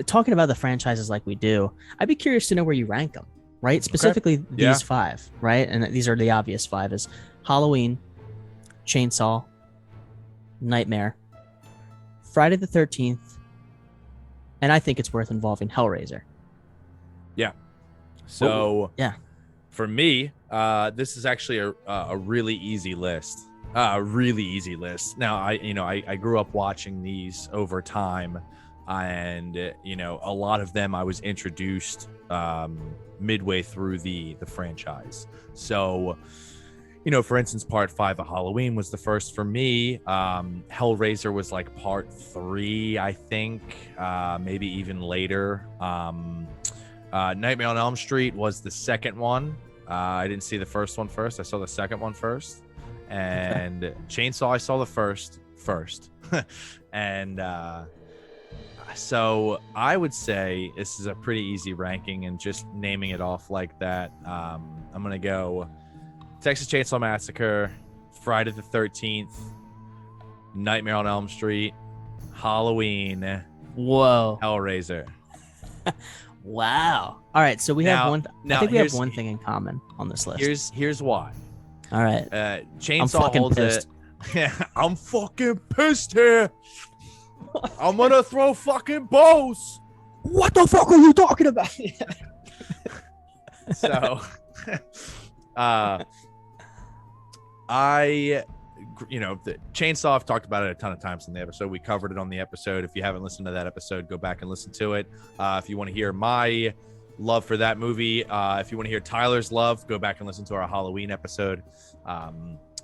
talking about the franchises like we do, I'd be curious to know where you rank them, right? Specifically these five, right? And these are the obvious five: is Halloween, Chainsaw, Nightmare, Friday the 13th, and I think it's worth involving Hellraiser. Yeah. So for me, this is actually a really easy list. Really easy list. Now, I grew up watching these over time, and a lot of them I was introduced midway through the franchise. So, for instance, part 5 of Halloween was the first for me. Hellraiser was like part 3, I think, maybe even later. Nightmare on Elm Street was the second one. I didn't see the first one first. I saw the second one first. And Chainsaw, I saw the first. And so I would say this is a pretty easy ranking, and just naming it off like that. I'm going to go Texas Chainsaw Massacre, Friday the 13th, Nightmare on Elm Street, Halloween, Whoa. Hellraiser. Wow. All right, so we have one. I think we have here's- one thing in common on this list. Here's why. All right. Chainsaw fucking holds pissed. it. Yeah, I'm fucking pissed here. I'm gonna throw fucking bows. What the fuck are you talking about? So, the Chainsaw, I've talked about it a ton of times in the episode. We covered it on the episode. If you haven't listened to that episode, go back and listen to it. If you want to hear my love for that movie, if you want to hear Tyler's love, go back and listen to our Halloween episode.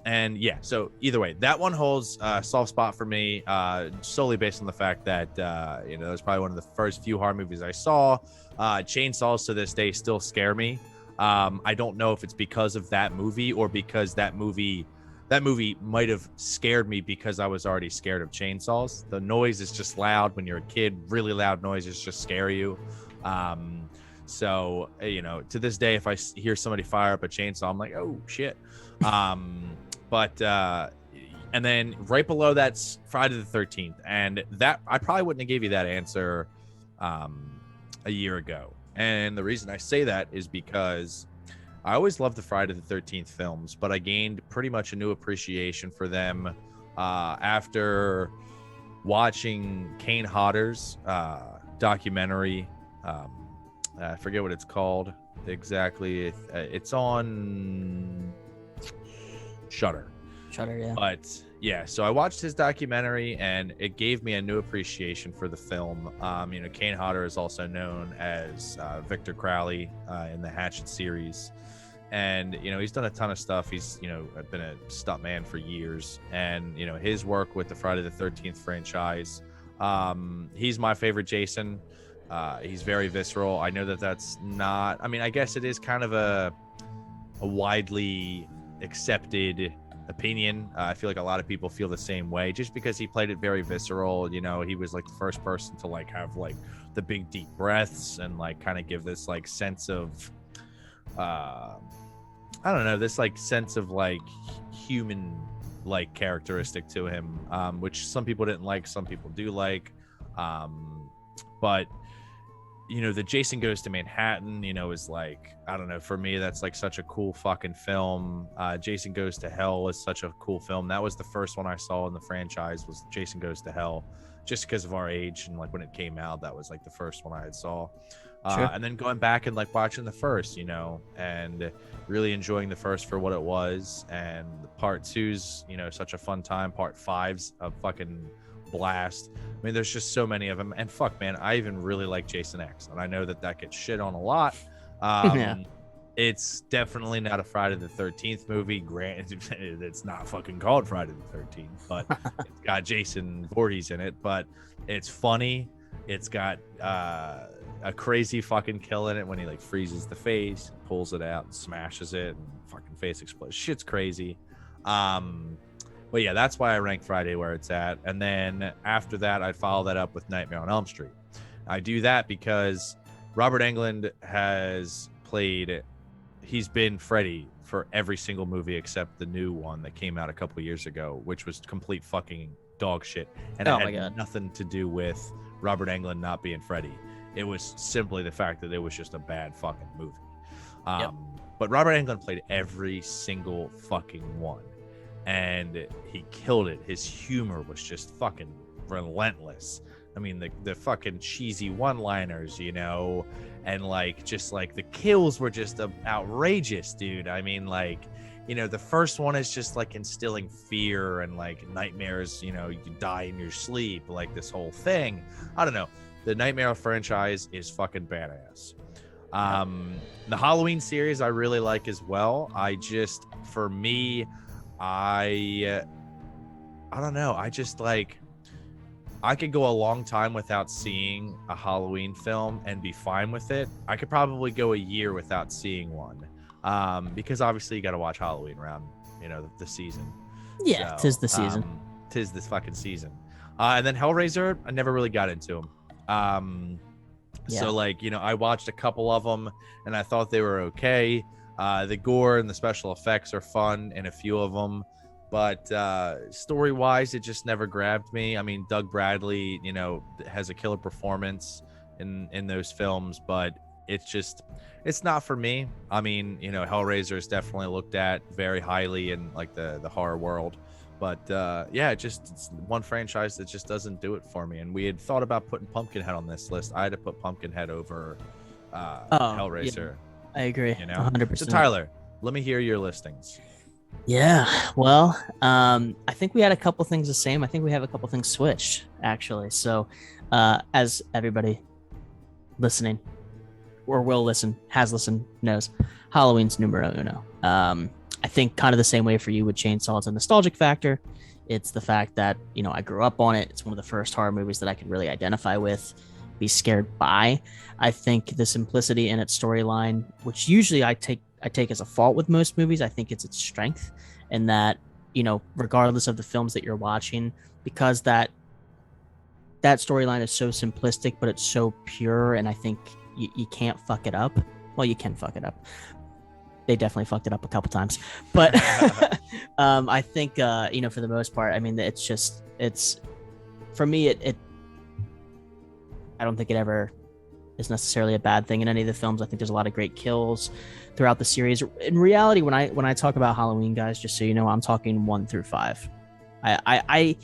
And yeah, so either way, that one holds a soft spot for me, solely based on the fact that, it was probably one of the first few horror movies I saw. Chainsaws to this day still scare me. I don't know if it's because of that movie or because that movie might have scared me because I was already scared of chainsaws. The noise is just loud when you're a kid. Really loud noises just scare you. So, to this day, if I hear somebody fire up a chainsaw, I'm like, oh shit. And then right below that's Friday the 13th. And that I probably wouldn't have gave you that answer a year ago. And the reason I say that is because I always loved the Friday the 13th films, but I gained pretty much a new appreciation for them after watching Kane Hodder's documentary. I forget what it's called exactly. It's on Shudder. Yeah. But yeah, so I watched his documentary and it gave me a new appreciation for the film. Kane Hodder is also known as Victor Crowley in the Hatchet series. And, he's done a ton of stuff. He's, been a stuntman for years. And, his work with the Friday the 13th franchise, he's my favorite Jason. He's very visceral. I know that's not, I guess it is kind of a widely accepted opinion. I feel like a lot of people feel the same way just because he played it very visceral. He was like the first person to like have like the big deep breaths and like kind of give this like sense of this like sense of like human like characteristic to him, which some people didn't like, some people do like. But the Jason Goes to Manhattan, is like, I don't know, for me, that's like such a cool fucking film. Jason Goes to Hell is such a cool film. That was the first one I saw in the franchise, was Jason Goes to Hell, just because of our age. And like when it came out, that was like the first one I had saw. Sure. And then going back and like watching the first, and really enjoying the first for what it was. And part two's, such a fun time. Part five's a fucking blast. There's just so many of them. And fuck, man, I even really like Jason X. And I know that gets shit on a lot. Yeah. It's definitely not a Friday the 13th movie. Granted, it's not fucking called Friday the 13th, but it's got Jason Voorhees in it. But it's funny. It's got a crazy fucking kill in it when he like freezes the face, pulls it out and smashes it, and fucking face explodes. Shit's crazy. But yeah, that's why I rank Friday where it's at. And then after that, I'd follow that up with Nightmare on Elm Street. I do that because Robert Englund he's been Freddy for every single movie except the new one that came out a couple years ago, which was complete fucking dog shit. And it had nothing to do with Robert Englund not being Freddy. It was simply the fact that it was just a bad fucking movie. But Robert Englund played every single fucking one. And he killed it. His humor was just fucking relentless. The fucking cheesy one-liners, and like just like the kills were just outrageous, dude. The first one is just like instilling fear and like nightmares, you die in your sleep, like this whole thing. I don't know. The Nightmare franchise is fucking badass. The Halloween series I really like as well. For me, I don't know. I could go a long time without seeing a Halloween film and be fine with it. I could probably go a year without seeing one, because obviously you got to watch Halloween around, the season. Yeah, so, 'tis the season. 'Tis this fucking season. And then Hellraiser, I never really got into them. So like, I watched a couple of them and I thought they were okay. The gore and the special effects are fun in a few of them. but story wise, it just never grabbed me. I mean, Doug Bradley, has a killer performance in those films, but it's not for me. I mean, Hellraiser is definitely looked at very highly in like the horror world, but it's one franchise that just doesn't do it for me. And we had thought about putting Pumpkinhead on this list. I had to put Pumpkinhead over Hellraiser. Yeah, I agree, 100%. So Tyler, let me hear your listings. Yeah, well, I think we had a couple things the same. I think we have a couple things switched, actually. So, as everybody listening or will listen, has listened, knows, Halloween's numero uno. I think kind of the same way for you with Chainsaw, it's a nostalgic factor. It's the fact that, I grew up on it. It's one of the first horror movies that I could really identify with, be scared by. I think the simplicity in its storyline, which usually I take as a fault with most movies, I think it's its strength, and that, regardless of the films that you're watching, because that storyline is so simplistic, but it's so pure, and I think you can't fuck it up. Well, you can fuck it up. They definitely fucked it up a couple times, but I think for the most part, I mean, it's for me, it I don't think it ever is necessarily a bad thing in any of the films. I think there's a lot of great kills throughout the series. In reality, when I talk about Halloween, guys, just so you know, I'm talking 1 through 5. I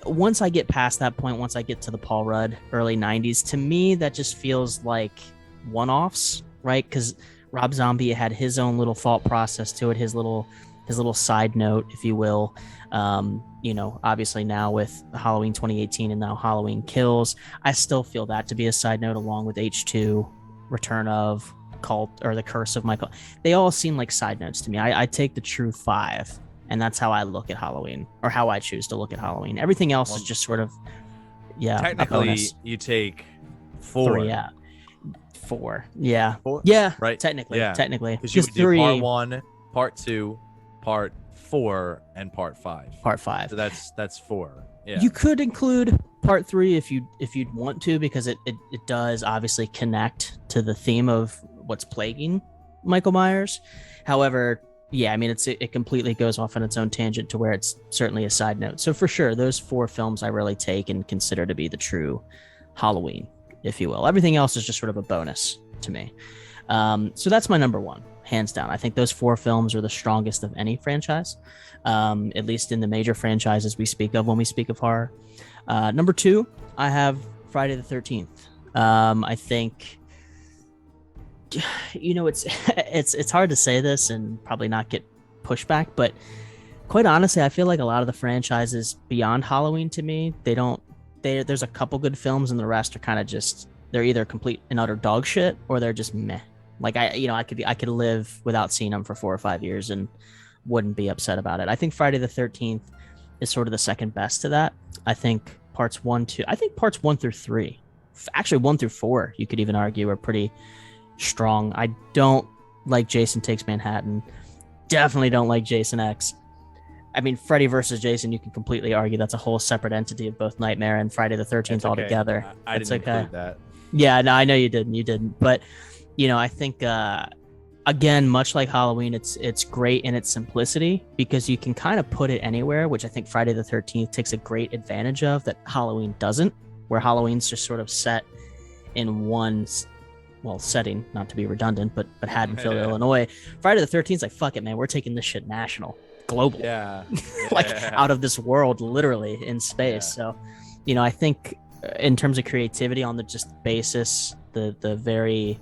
once I get past that point, once I get to the Paul Rudd early 90s, to me that just feels like one-offs, right? Because Rob Zombie had his own little thought process to it, his little side note, if you will. Obviously now with Halloween 2018 and now Halloween Kills, I still feel that to be a side note, along with H2, Return of, Cult, or The Curse of Michael. They all seem like side notes to me. I take the true 5, and that's how I look at Halloween, or how I choose to look at Halloween. Everything else is just sort of, technically you take 4. 3, 4, 4, yeah, right, technically, because you would do 3, part 1, part 2, part 4, and part 5. Part 5. So that's 4. Yeah. You could include part 3 if you'd want to, because it does obviously connect to the theme of what's plaguing Michael Myers. However, yeah, I mean, it completely goes off on its own tangent to where it's certainly a side note. So for sure, those 4 films I really take and consider to be the true Halloween, if you will. Everything else is just sort of a bonus to me. So that's my number 1, hands down. I think those 4 films are the strongest of any franchise, at least in the major franchises we speak of when we speak of horror. Number 2, I have Friday the 13th. I think, it's hard to say this and probably not get pushback, but quite honestly, I feel like a lot of the franchises beyond Halloween, to me, there's a couple good films and the rest are kind of just, they're either complete and utter dog shit or they're just meh. Like I could live without seeing them for 4 or 5 years and wouldn't be upset about it. I think Friday the 13th is sort of the second best to that. I think parts 1 through 3, actually 1 through 4, you could even argue, are pretty strong. I don't like Jason Takes Manhattan. Definitely don't like Jason X. I mean, Freddy versus Jason, you can completely argue that's a whole separate entity of both Nightmare and Friday the 13th altogether. I didn't include that. Yeah, no, I know you didn't. But, I think, again, much like Halloween, it's great in its simplicity because you can kind of put it anywhere, which I think Friday the 13th takes a great advantage of that Halloween doesn't, where Halloween's just sort of set in one setting, not to be redundant, but Haddonfield, Illinois. Friday the 13th is like, fuck it, man, we're taking this shit national, global, like out of this world, literally in space. So, I think in terms of creativity on the just basis, the very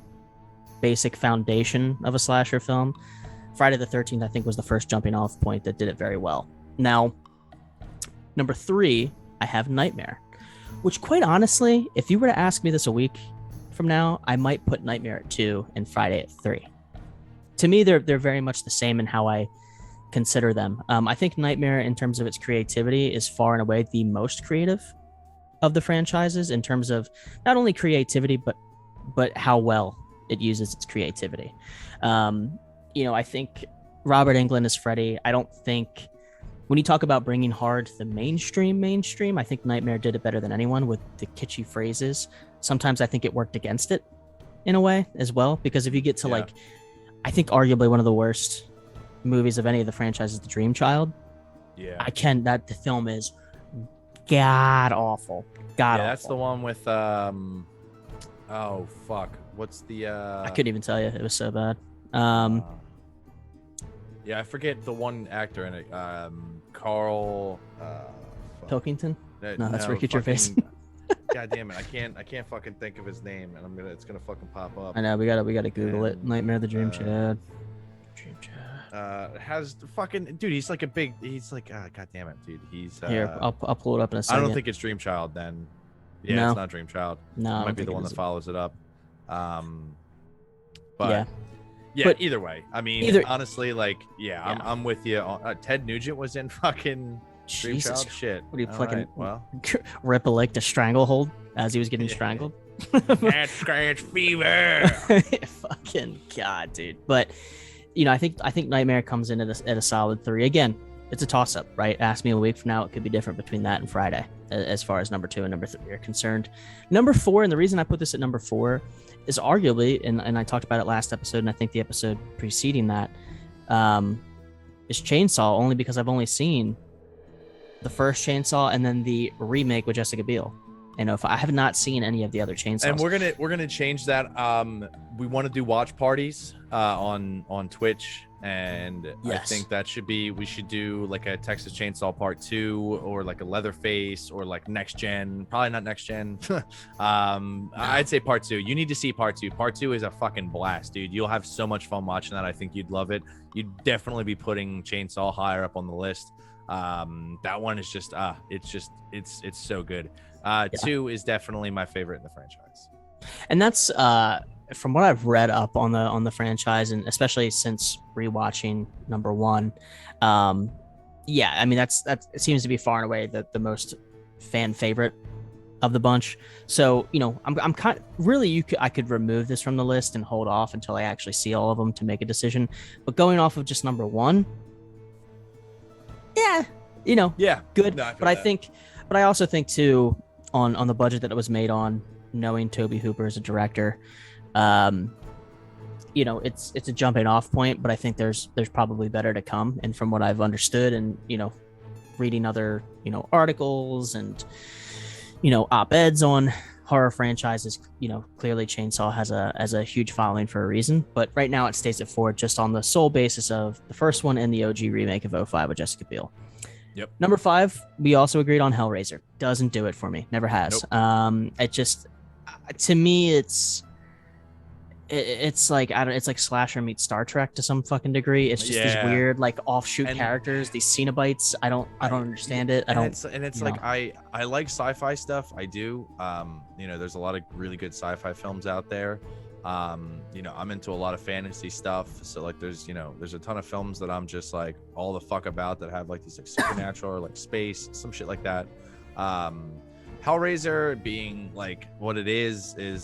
basic foundation of a slasher film, Friday the 13th, I think, was the first jumping off point that did it very well. Now, number 3, I have Nightmare, which quite honestly, if you were to ask me this a week from now, I might put Nightmare at 2 and Friday at 3. To me, they're very much the same in how I consider them. I think Nightmare, in terms of its creativity, is far and away the most creative of the franchises in terms of not only creativity, but how well it uses its creativity. I think Robert Englund as Freddy, I don't think, when you talk about bringing horror to the mainstream, I think Nightmare did it better than anyone with the kitschy phrases. Sometimes I think it worked against it in a way as well, because if you get to I think arguably one of the worst movies of any of the franchises, The Dream Child, Yeah. The film is god awful. God That's the awful. one with oh fuck. What's the I couldn't even tell you. It was so bad. Yeah, I forget the one actor in it. Carl Pilkington? No, that's Ricky Gervais. God damn it. I can't fucking think of his name, and it's gonna fucking pop up. I know, we gotta Google it. Nightmare of the Dream Chad. Has fucking dude, he's like god damn it, dude. He's here, I'll pull it up in a second. I don't think it's Dream Child then. Yeah, no. It's not Dream Child. No, it might be the one that follows it up. But yeah. But either way, I mean, honestly, like, I'm with you. Ted Nugent was in fucking Dream Child. Shit. What are you fucking rip a leg to stranglehold as he was getting strangled? Cat scratch fever. Fucking god, dude. But I think Nightmare comes in at a solid 3. Again, it's a toss-up, right? Ask me a week from now, it could be different between that and Friday as far as number 2 and number 3 are concerned. Number 4, and the reason I put this at number 4 is arguably, and I talked about it last episode, and I think the episode preceding that, is Chainsaw, only because I've only seen the first Chainsaw and then the remake with Jessica Biel. And if I have not seen any of the other Chainsaws. And we're gonna change that. We want to do watch parties on Twitch, and I think that we should do like a Texas Chainsaw Part 2, or like a Leatherface, or like Next Gen. Probably not Next Gen. I'd say Part 2. You need to see Part 2. Part 2 is a fucking blast, dude. You'll have so much fun watching that. I think you'd love it. You'd definitely be putting Chainsaw higher up on the list. That one is just it's so good. 2 is definitely my favorite in the franchise, and that's from what I've read up on the franchise, and especially since rewatching number 1. I mean that it seems to be far and away the most fan favorite of the bunch. So I'm kind of really I could remove this from the list and hold off until I actually see all of them to make a decision. But going off of just number 1, good. No, but I also think too, on the budget that it was made on, knowing Tobe Hooper as a director, it's a jumping off point, but I think there's probably better to come. And from what I've understood, and reading other articles and op-eds on horror franchises, clearly Chainsaw has a huge following for a reason. But right now it stays at 4, just on the sole basis of the first one and the OG remake of 2005 with Jessica Biel. Yep. Number 5, we also agreed on Hellraiser. Doesn't do it for me. Never has. Nope. It just, to me, it's like it's like slasher meets Star Trek to some fucking degree. It's just these weird like offshoot characters, these Cenobites. I don't understand it. It's like I like sci-fi stuff. I do. There's a lot of really good sci-fi films out there. I'm into a lot of fantasy stuff, so like there's a ton of films that I'm just like all the fuck about, that have like these like supernatural or like space, some shit like that. Hellraiser being like what it is the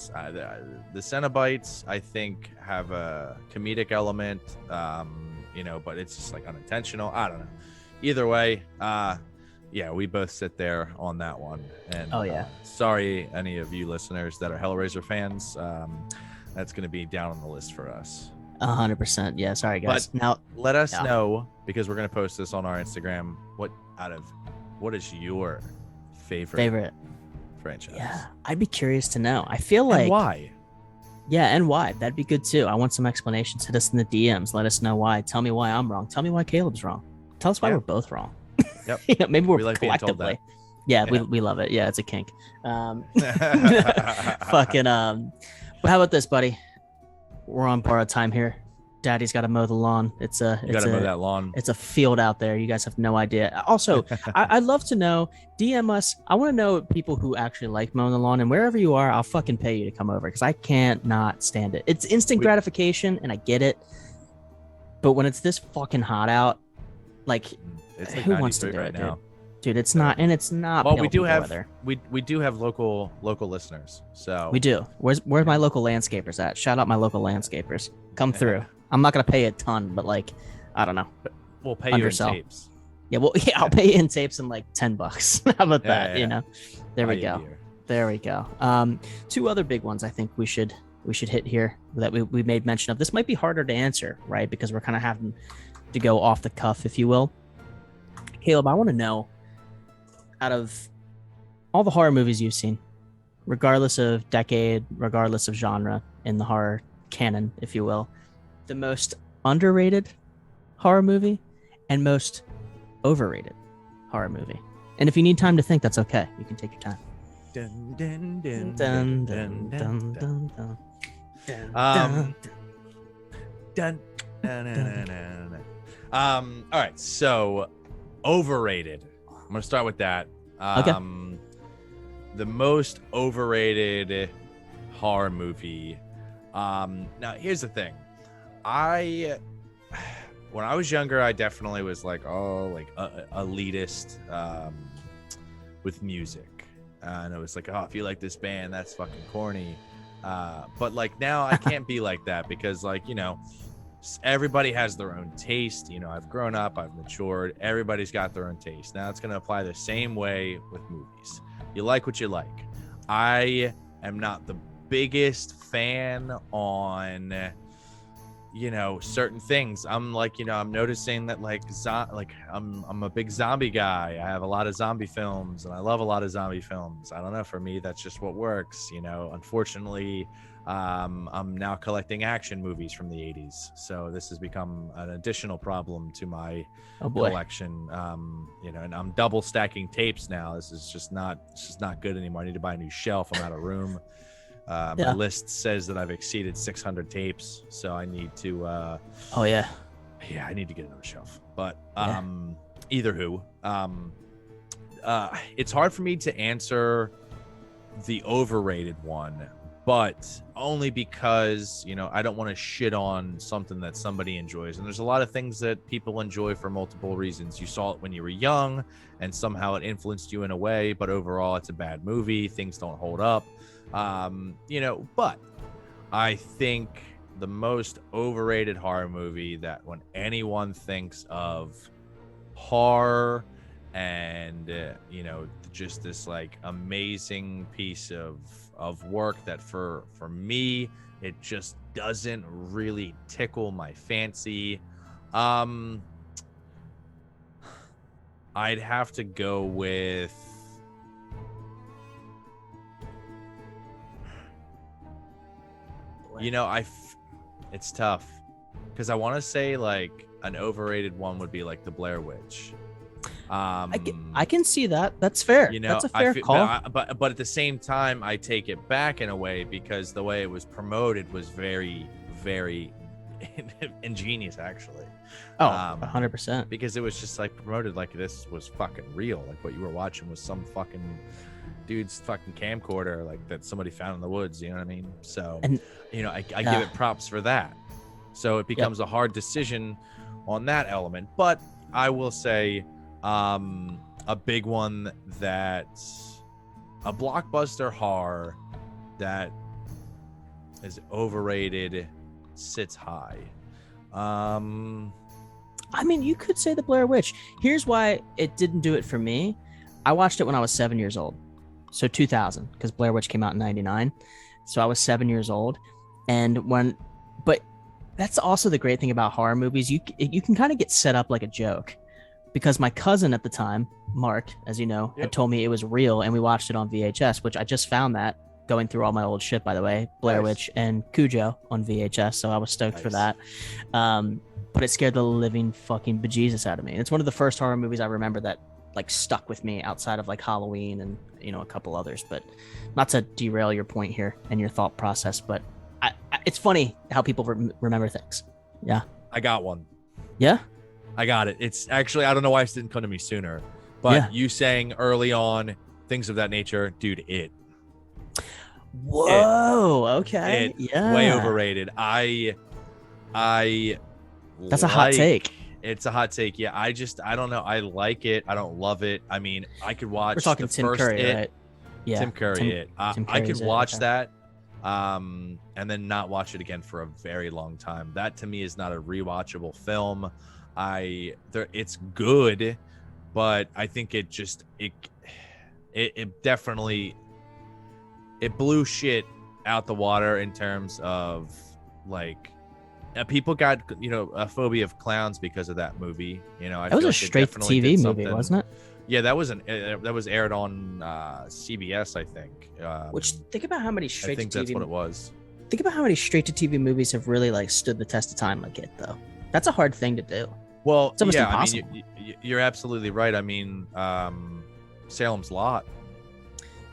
Cenobites, I think, have a comedic element, but it's just like unintentional. I don't know. Either way, we both sit there on that one. And sorry, any of you listeners that are Hellraiser fans, that's going to be down on the list for us. 100%. Yeah. Sorry, guys. But now let us know, because we're going to post this on our Instagram. What is your favorite franchise? Yeah, I'd be curious to know. I feel like, and why? Yeah, and why? That'd be good too. I want some explanations. Hit us in the DMs. Let us know why. Tell me why I'm wrong. Tell me why Caleb's wrong. Tell us why we're both wrong. Yep. Maybe we're like collectively. Yeah, we love it. Yeah, it's a kink. But how about this, buddy? We're on borrowed time here. Daddy's got to mow the lawn. You got to mow that lawn. It's a field out there. You guys have no idea. Also, I'd love to know. DM us. I want to know people who actually like mowing the lawn, and wherever you are, I'll fucking pay you to come over, because I can't not stand it. It's instant gratification, and I get it. But when it's this fucking hot out, like, it's like who wants to do right it, now? Dude, it's not, and it's not. Well, we do have local listeners. So we do. Where's my local landscapers at? Shout out my local landscapers. Come through. I'm not gonna pay a ton, but like, I don't know. We'll pay you in tapes. Yeah, I'll pay you in tapes in like $10. How about that? Yeah. There we go. There we go. 2 other big ones I think we should hit here that we made mention of. This might be harder to answer, right? Because we're kind of having to go off the cuff, if you will. Caleb, I want to know, out of all the horror movies you've seen, regardless of decade, regardless of genre in the horror canon, if you will, the most underrated horror movie and most overrated horror movie. And if you need time to think, that's okay. You can take your time. Dun, dun, dun, Dun, dun, dun, dun, dun, dun. dun, dun, Um, dun. Dun, na, na, na, na, na. All right, so overrated. I'm gonna start with that. Okay. The most overrated horror movie. Now here's the thing. When I was younger, I definitely was like, elitist with music. And it was like, oh, if you like this band, that's fucking corny. But like now I can't be like that because like, you know, everybody has their own taste. You know, I've grown up, I've matured. Everybody's got their own taste. Now it's going to apply the same way with movies. You like what you like. I am not the biggest fan on, you know, certain things. I'm like, you know, I'm noticing that like I'm a big zombie guy. I have a lot of zombie films and I love a lot of zombie films. I don't know, for me that's just what works, you know. Unfortunately, I'm now collecting action movies from the 80s, so this has become an additional problem to my collection. You know, and I'm double stacking tapes now. This is just not good anymore. I need to buy a new shelf. I'm out of room. My list says that I've exceeded 600 tapes, so I need to I need to get another shelf. But either who, it's hard for me to answer the overrated one, but only because, you know, I don't want to shit on something that somebody enjoys. And there's a lot of things that people enjoy for multiple reasons. You saw it when you were young and somehow it influenced you in a way, but overall it's a bad movie. Things don't hold up. You know, but I think the most overrated horror movie that when anyone thinks of horror and, you know, just this like amazing piece of work that for me, it just doesn't really tickle my fancy. I'd have to go with, you know, it's tough because I want to say like an overrated one would be like the Blair Witch. I can see that. That's fair. You know, that's a fair call. But at the same time, I take it back in a way because the way it was promoted was very, very ingenious, actually. 100%. Because it was just like promoted like this was fucking real. Like what you were watching was some fucking dude's fucking camcorder, like that somebody found in the woods. You know what I mean? So, and you know, I give it props for that. So it becomes a hard decision on that element. But I will say, a big one that's a blockbuster horror that is overrated sits high. I mean, you could say the Blair Witch. Here's why it didn't do it for me. I watched it when I was 7 years old. So 2000, because Blair Witch came out in 99. So I was 7 years old. But that's also the great thing about horror movies. You can kind of get set up like a joke. Because my cousin at the time, Mark, as you know, had told me it was real, and we watched it on VHS, which I just found that going through all my old shit, by the way, Blair Witch and Cujo on VHS, so I was stoked for that. But it scared the living fucking bejesus out of me. It's one of the first horror movies I remember that like stuck with me outside of like Halloween and, you know, a couple others. But not to derail your point here and your thought process, but it's funny how people remember things. Yeah. I got one. Yeah? I got it. It's actually, I don't know why it didn't come to me sooner, but you saying early on things of that nature, dude, it. Whoa. Okay. Way overrated. That's a hot take. It's a hot take. Yeah. I don't know. I like it. I don't love it. I mean, I could watch. We're talking Tim Curry, right? Yeah. Tim Curry. I could watch that. And then not watch it again for a very long time. That to me is not a rewatchable film. It's good, but I think it definitely blew shit out the water in terms of like people got a phobia of clowns because of that movie. I That was feel a like it straight definitely TV did movie, something. wasn't it? Yeah, that was aired on CBS, I think. Which, think about how many I straight think to that's TV. what it was. Think about how many straight to TV movies have really like stood the test of time like it though. That's a hard thing to do. Well, It's almost yeah, impossible. I mean, you're absolutely right. I mean, Salem's Lot.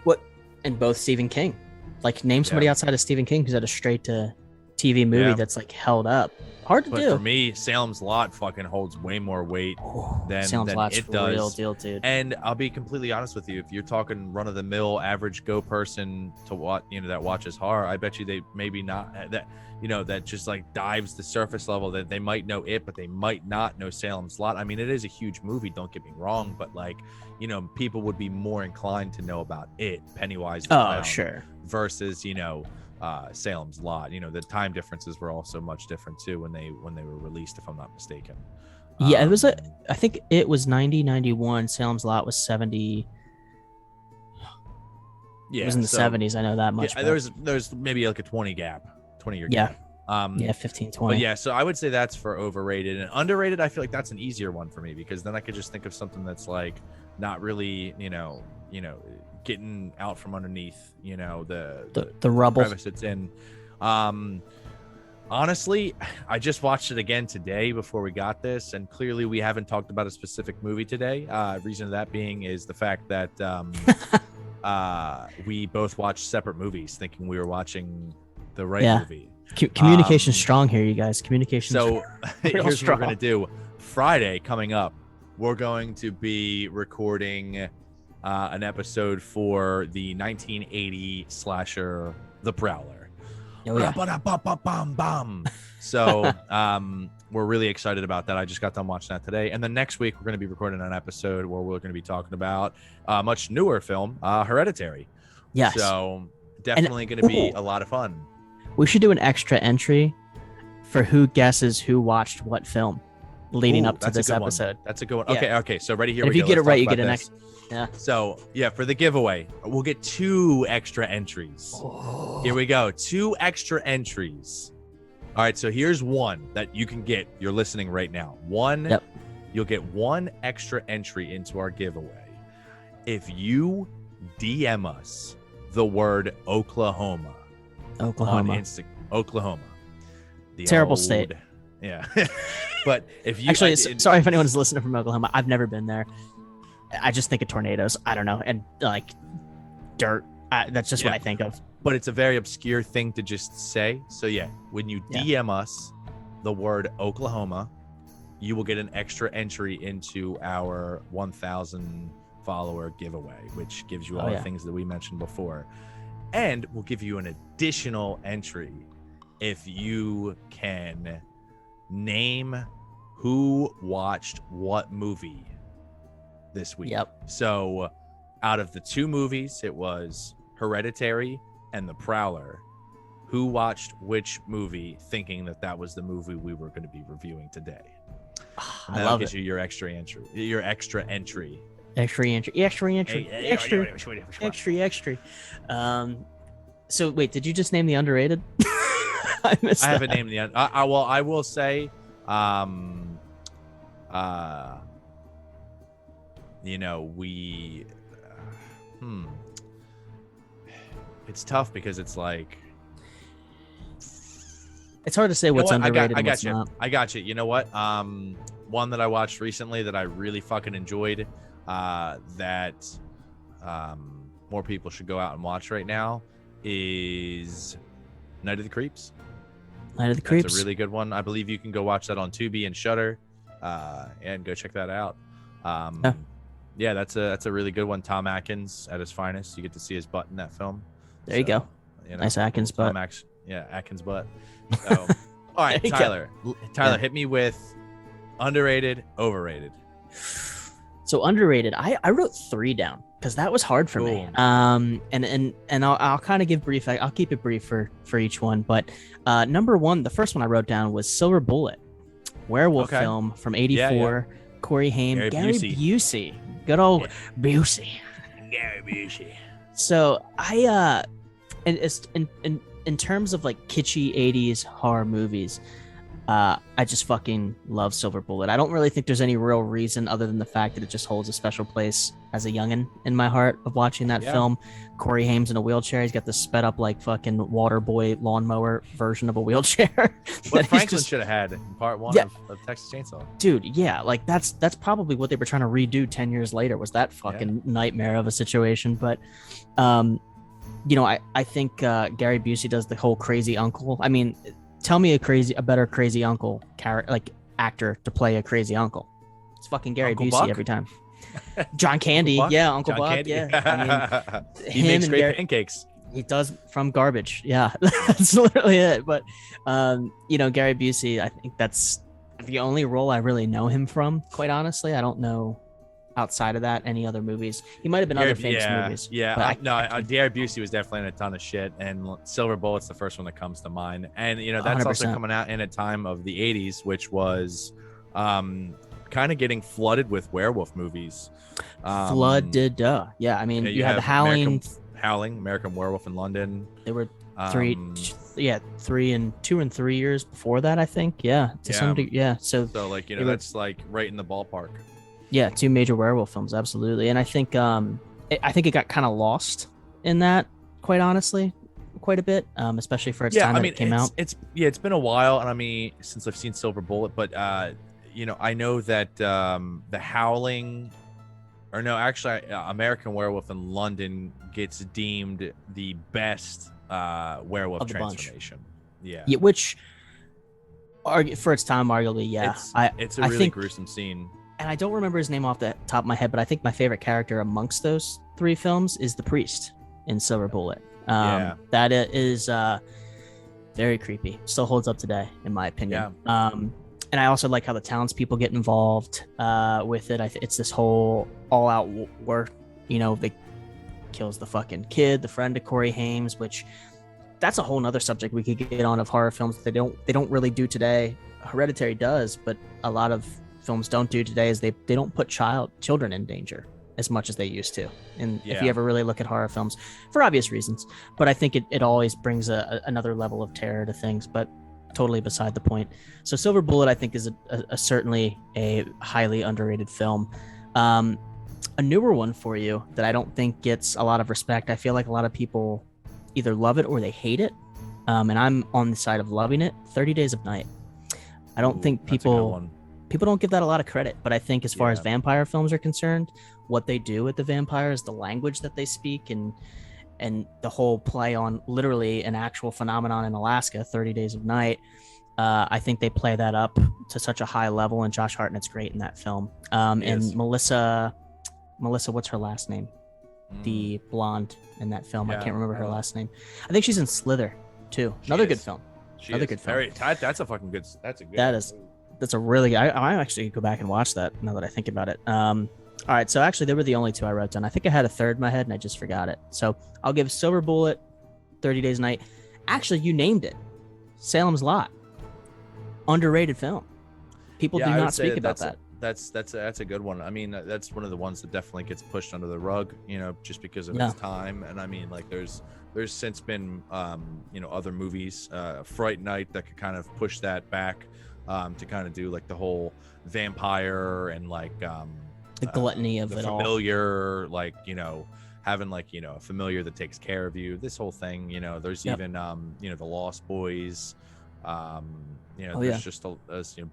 What? And both Stephen King. Like, name somebody Yeah. outside of Stephen King who's had a straight to TV movie Yeah. that's like held up. Hard to But do. for me, Salem's Lot fucking holds way more weight than Salem's Lot's it does. real deal, dude. And I'll be completely honest with you. If you're talking run of the mill average go person to what that watches horror, I bet you they maybe not that just like dives the surface level, that they might know it, but they might not know Salem's Lot. I mean, it is a huge movie, don't get me wrong, but like, people would be more inclined to know about it, Pennywise the Oh, Clown, sure. versus Salem's Lot. The time differences were also much different too when they were released, if I'm not mistaken. Yeah, I think it was 90, 91. Salem's Lot was 70. Yeah, It was in the 70s. I know that much. Yeah, there's maybe like a 20-year Yeah. gap. Yeah, 15, 20. But yeah, so I would say that's for overrated. And underrated, I feel like that's an easier one for me, because then I could just think of something that's like not really, getting out from underneath, the rubble. crevice it's in. Honestly, I just watched it again today before we got this, and clearly we haven't talked about a specific movie today. Reason of that being is the fact that we both watched separate movies, thinking we were watching the right movie. Communication strong here, you guys. Communication. So here's strong. what we're gonna do. Friday coming up, we're going to be recording an episode for the 1980 slasher The Prowler. Oh, yeah. Ba-da-ba-ba-ba-bam. So we're really excited about that. I just got done watching that today. And then next week, we're going to be recording an episode where we're going to be talking about a much newer film, Hereditary. Yes. So definitely going to be a lot of fun. We should do an extra entry for who guesses who watched what film leading up to that's a this good one. episode. That's a good one. Yeah. Okay. So ready, here And we if go. you get it Let's right, talk you get about an this. Yeah. So yeah, for the giveaway, we'll get 2 extra entries. Oh. Here we go. 2 extra entries. All right. So here's one that you can get. You're listening right now. Yep. You'll get 1 extra entry into our giveaway if you DM us the word Oklahoma on Instagram. Oklahoma. The Terrible state. Yeah. But if you Actually, sorry if anyone's listening from Oklahoma. I've never been there. I just think of tornadoes. I don't know. And like dirt. That's just what I think of. But it's a very obscure thing to just say. So yeah, when you DM us the word Oklahoma, you will get an extra entry into our 1,000 follower giveaway, which gives you all the things that we mentioned before. And we'll give you an additional entry if you can name who watched what movie this week. Yep. So out of the 2 movies, it was Hereditary and The Prowler. Who watched which movie thinking that was the movie we were going to be reviewing today? I love it. You your extra entry. Extra. So wait, did you just name the underrated? I missed I that. haven't named the well, I will say it's tough because it's like it's hard to say what's underrated. I got what's you. not. I got you. You know what? One that I watched recently that I really fucking enjoyed, that more people should go out and watch right now is Night of the Creeps. Night of the Creeps. That's a really good one. I believe you can go watch that on Tubi and Shudder, and go check that out. Yeah, that's a really good one. Tom Atkins at his finest. You get to see his butt in that film. There you go. Nice Atkins butt. Atkins butt. So, all right, Tyler, hit me with underrated, overrated. So underrated. I wrote 3 down because that was hard for me. And I'll kind of give brief. I'll keep it brief for each one. But number 1, the first one I wrote down was Silver Bullet, werewolf film from '84. Yeah. Corey Haim, Gary Busey. Good old Busey. Gary Busey. So in terms of like kitschy 80s horror movies, I just fucking love Silver Bullet. I don't really think there's any real reason other than the fact that it just holds a special place as a youngin in my heart of watching that film. Corey Haim's in a wheelchair. He's got this sped up like fucking water boy lawnmower version of a wheelchair. What Franklin should have had in part one of Texas Chainsaw. Dude, yeah, like that's probably what they were trying to redo 10 years later, was that fucking nightmare of a situation. But I think Gary Busey does the whole crazy uncle. I mean, tell me a better crazy uncle actor to play a crazy uncle. It's fucking Gary Uncle Busey Buck? every time. John Candy, Uncle John Buck, Candy. yeah. I mean, He makes great pancakes. He does from garbage, yeah. That's literally it. But Gary Busey, I think that's the only role I really know him from. Quite honestly, I don't know outside of that any other movies. He might have been other famous movies. Yeah, Gary Busey was definitely in a ton of shit, and Silver Bullet's the first one that comes to mind. And that's 100%. Also coming out in a time of the 80s, which was kind of getting flooded with werewolf movies. Yeah. I mean, you had the American Werewolf in London. They were 3 and 2 and 3 years before that, I think. Yeah, to some degree. Yeah, so like that's like right in the ballpark. Yeah, 2 major werewolf films, absolutely. And I think it got kind of lost in that, quite honestly, quite a bit, especially for its time that it came out. It's been a while, and I mean, since I've seen Silver Bullet, but I know that The Howling, or no, actually, American Werewolf in London gets deemed the best werewolf transformation. Yeah, which for its time, arguably, it's a really gruesome scene. And I don't remember his name off the top of my head, but I think my favorite character amongst those 3 films is the priest in Silver Bullet. That is very creepy. Still holds up today, in my opinion. And I also like how the townspeople get involved with it. It's this whole all-out war. They kills the fucking kid, the friend of Corey Haim's, which that's a whole nother subject we could get on of horror films that they don't really do today. Hereditary does, but a lot of films don't do today is they don't put children in danger as much as they used to. And if you ever really look at horror films, for obvious reasons, but I think it always brings another level of terror to things, but totally beside the point. So Silver Bullet, I think, is certainly a highly underrated film. A newer one for you that I don't think gets a lot of respect. I feel like a lot of people either love it or they hate it. And I'm on the side of loving it. 30 Days of Night. I don't think people don't give that a lot of credit, but I think as far as vampire films are concerned, what they do with the vampires, the language that they speak, and the whole play on literally an actual phenomenon in Alaska, 30 Days of Night, I think they play that up to such a high level, and Josh Hartnett's great in that film. And Melissa, what's her last name? The blonde in that film. I can't remember her last name. I think she's in Slither too. Another good film. That's a fucking good. That's a really. I actually go back and watch that now that I think about it. All right, so actually, they were the only 2 I wrote down. I think I had a third in my head and I just forgot it. So I'll give Silver Bullet, 30 Days of Night. Actually, you named it. Salem's Lot. Underrated film. People do not speak about that. That's a good one. I mean, that's one of the ones that definitely gets pushed under the rug, just because of its time. And I mean, like there's since been other movies, Fright Night, that could kind of push that back, to kind of do like the whole vampire and like the gluttony of it all. Familiar, like having like a familiar that takes care of you. This whole thing, there's even the Lost Boys. There's just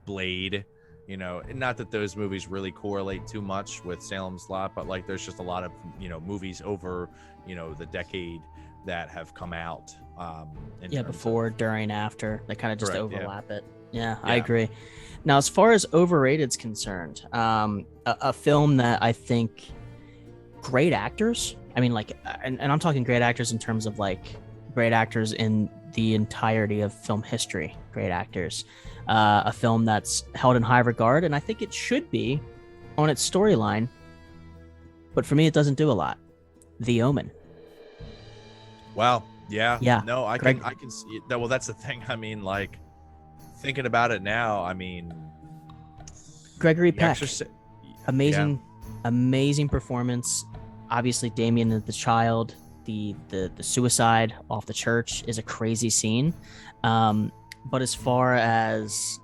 Blade. Not that those movies really correlate too much with Salem's Lot, but like there's just a lot of movies over the decade that have come out. Before, during, after, they kind of just overlap it. Yeah, I agree. Now, as far as overrated's concerned, a film that I think great actors. I mean, like, and I'm talking great actors in terms of like great actors in the entirety of film history. Great actors. A film that's held in high regard, and I think it should be on its storyline. But for me, it doesn't do a lot. The Omen. Wow. Yeah. No, I can see that. Well, that's the thing. I mean, like, thinking about it now, I mean, Gregory Peck, amazing performance. Obviously, Damien the child, the suicide off the church is a crazy scene. But as far as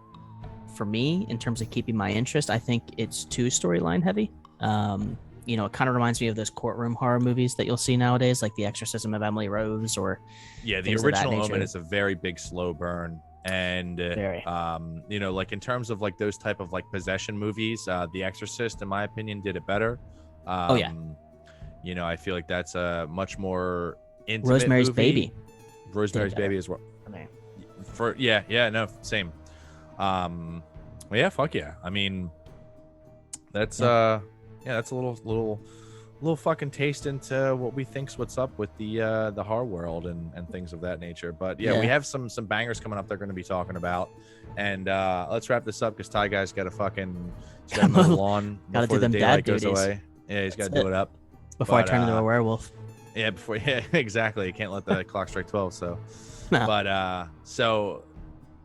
for me, in terms of keeping my interest, I think it's too storyline heavy. It kind of reminds me of those courtroom horror movies that you'll see nowadays, like The Exorcism of Emily Rose, or the things of that original nature. Omen is a very big slow burn. And Very. like in terms of like those type of like possession movies, The Exorcist, in my opinion, did it better. Oh yeah. I feel like that's a much more intimate Rosemary's movie. Baby. Rosemary's Did it better. Baby as well. I mean, No, same. Well, yeah, fuck yeah. I mean, that's that's a little fucking taste into what we think's what's up with the horror world and things of that nature. But yeah, we have some bangers coming up they're going to be talking about. And let's wrap this up because Ty Guy's got to fucking mow the lawn before the daylight goes away. Yeah, he's got to do it up before I turn into a werewolf. Yeah, exactly. You can't let the clock strike 12. So, No. But so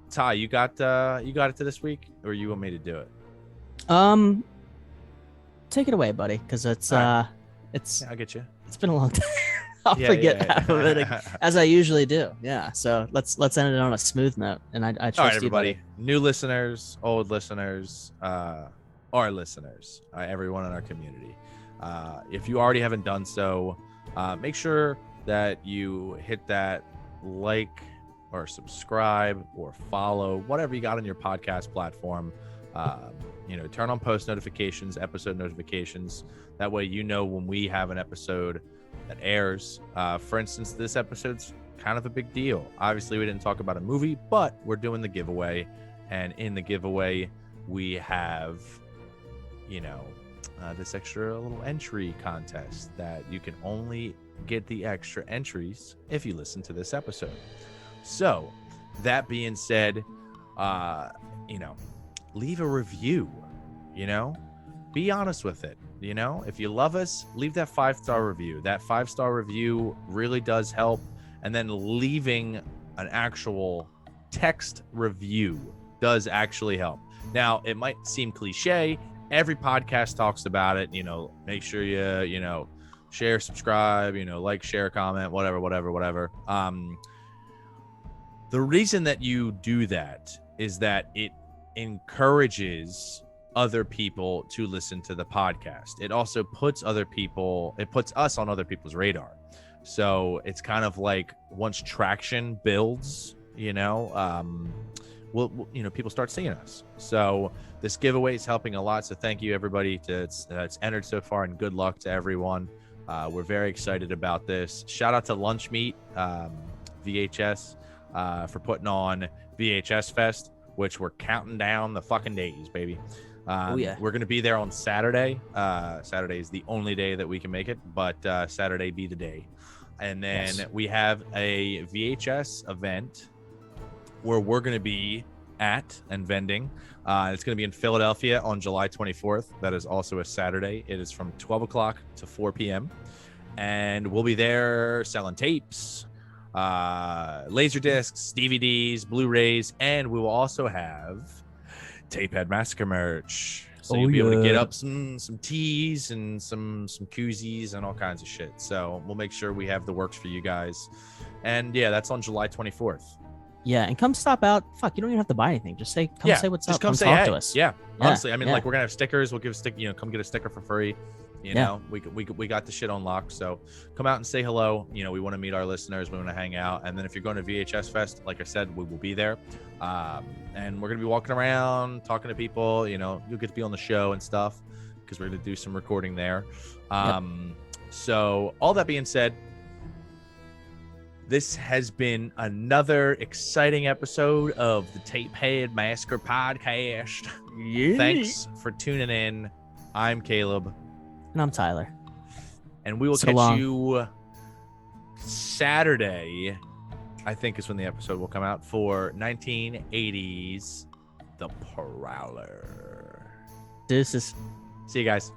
Ty, you got it to this week, or you want me to do it? Take it away, buddy, because it's I'll get you. It's been a long time. I'll forget half of it as I usually do. Yeah. So let's end it on a smooth note. And I trust all right, you, everybody, buddy. new listeners, old listeners, our listeners, everyone in our community. If you already haven't done so, make sure that you hit that like or subscribe or follow, whatever you got on your podcast platform. Turn on post notifications, episode notifications. That way, when we have an episode that airs. For instance, this episode's kind of a big deal. Obviously, we didn't talk about a movie, but we're doing the giveaway. And in the giveaway, we have, this extra little entry contest that you can only get the extra entries if you listen to this episode. So, that being said, leave a review, be honest with it. If you love us, leave that 5-star review. That 5-star review really does help. And then leaving an actual text review does actually help. Now, it might seem cliche. Every podcast talks about it. Make sure you, share, subscribe, like, share, comment, whatever. The reason that you do that is that it encourages other people to listen to the podcast. It also puts us on other people's radar. So it's kind of like once traction builds, people start seeing us. So this giveaway is helping a lot. So thank you everybody that's entered so far, and good luck to everyone. We're very excited about this. Shout out to Lunch Meat VHS for putting on VHS Fest, which we're counting down the fucking days, baby. We're going to be there on Saturday. Saturday is the only day that we can make it, but Saturday be the day. And then we have a VHS event where we're going to be at and vending. It's going to be in Philadelphia on July 24th. That is also a Saturday. It is from 12 o'clock to 4 p.m. And we'll be there selling tapes, laser discs, DVDs, Blu-rays, and we will also have Tapehead Massacre merch. So you'll be able to get up some tees and some koozies and all kinds of shit. So we'll make sure we have the works for you guys. And yeah, that's on July 24th. Yeah, and come stop out. Fuck, you don't even have to buy anything. Just say say what's up. Come say talk hey. to us. Yeah, honestly, I mean, like, we're gonna have stickers. We'll give a stick. Come get a sticker for free. We got the shit on lock. So come out and say hello. We want to meet our listeners. We want to hang out. And then if you're going to VHS Fest, like I said, we will be there. And we're gonna be walking around, talking to people. You'll get to be on the show and stuff because we're gonna do some recording there. So all that being said, this has been another exciting episode of the Tapehead Massacre podcast. Yeah. Thanks for tuning in. I'm Caleb. And I'm Tyler. And we will catch you Saturday, I think is when the episode will come out, for 1980's The Prowler. Deuces. See you guys.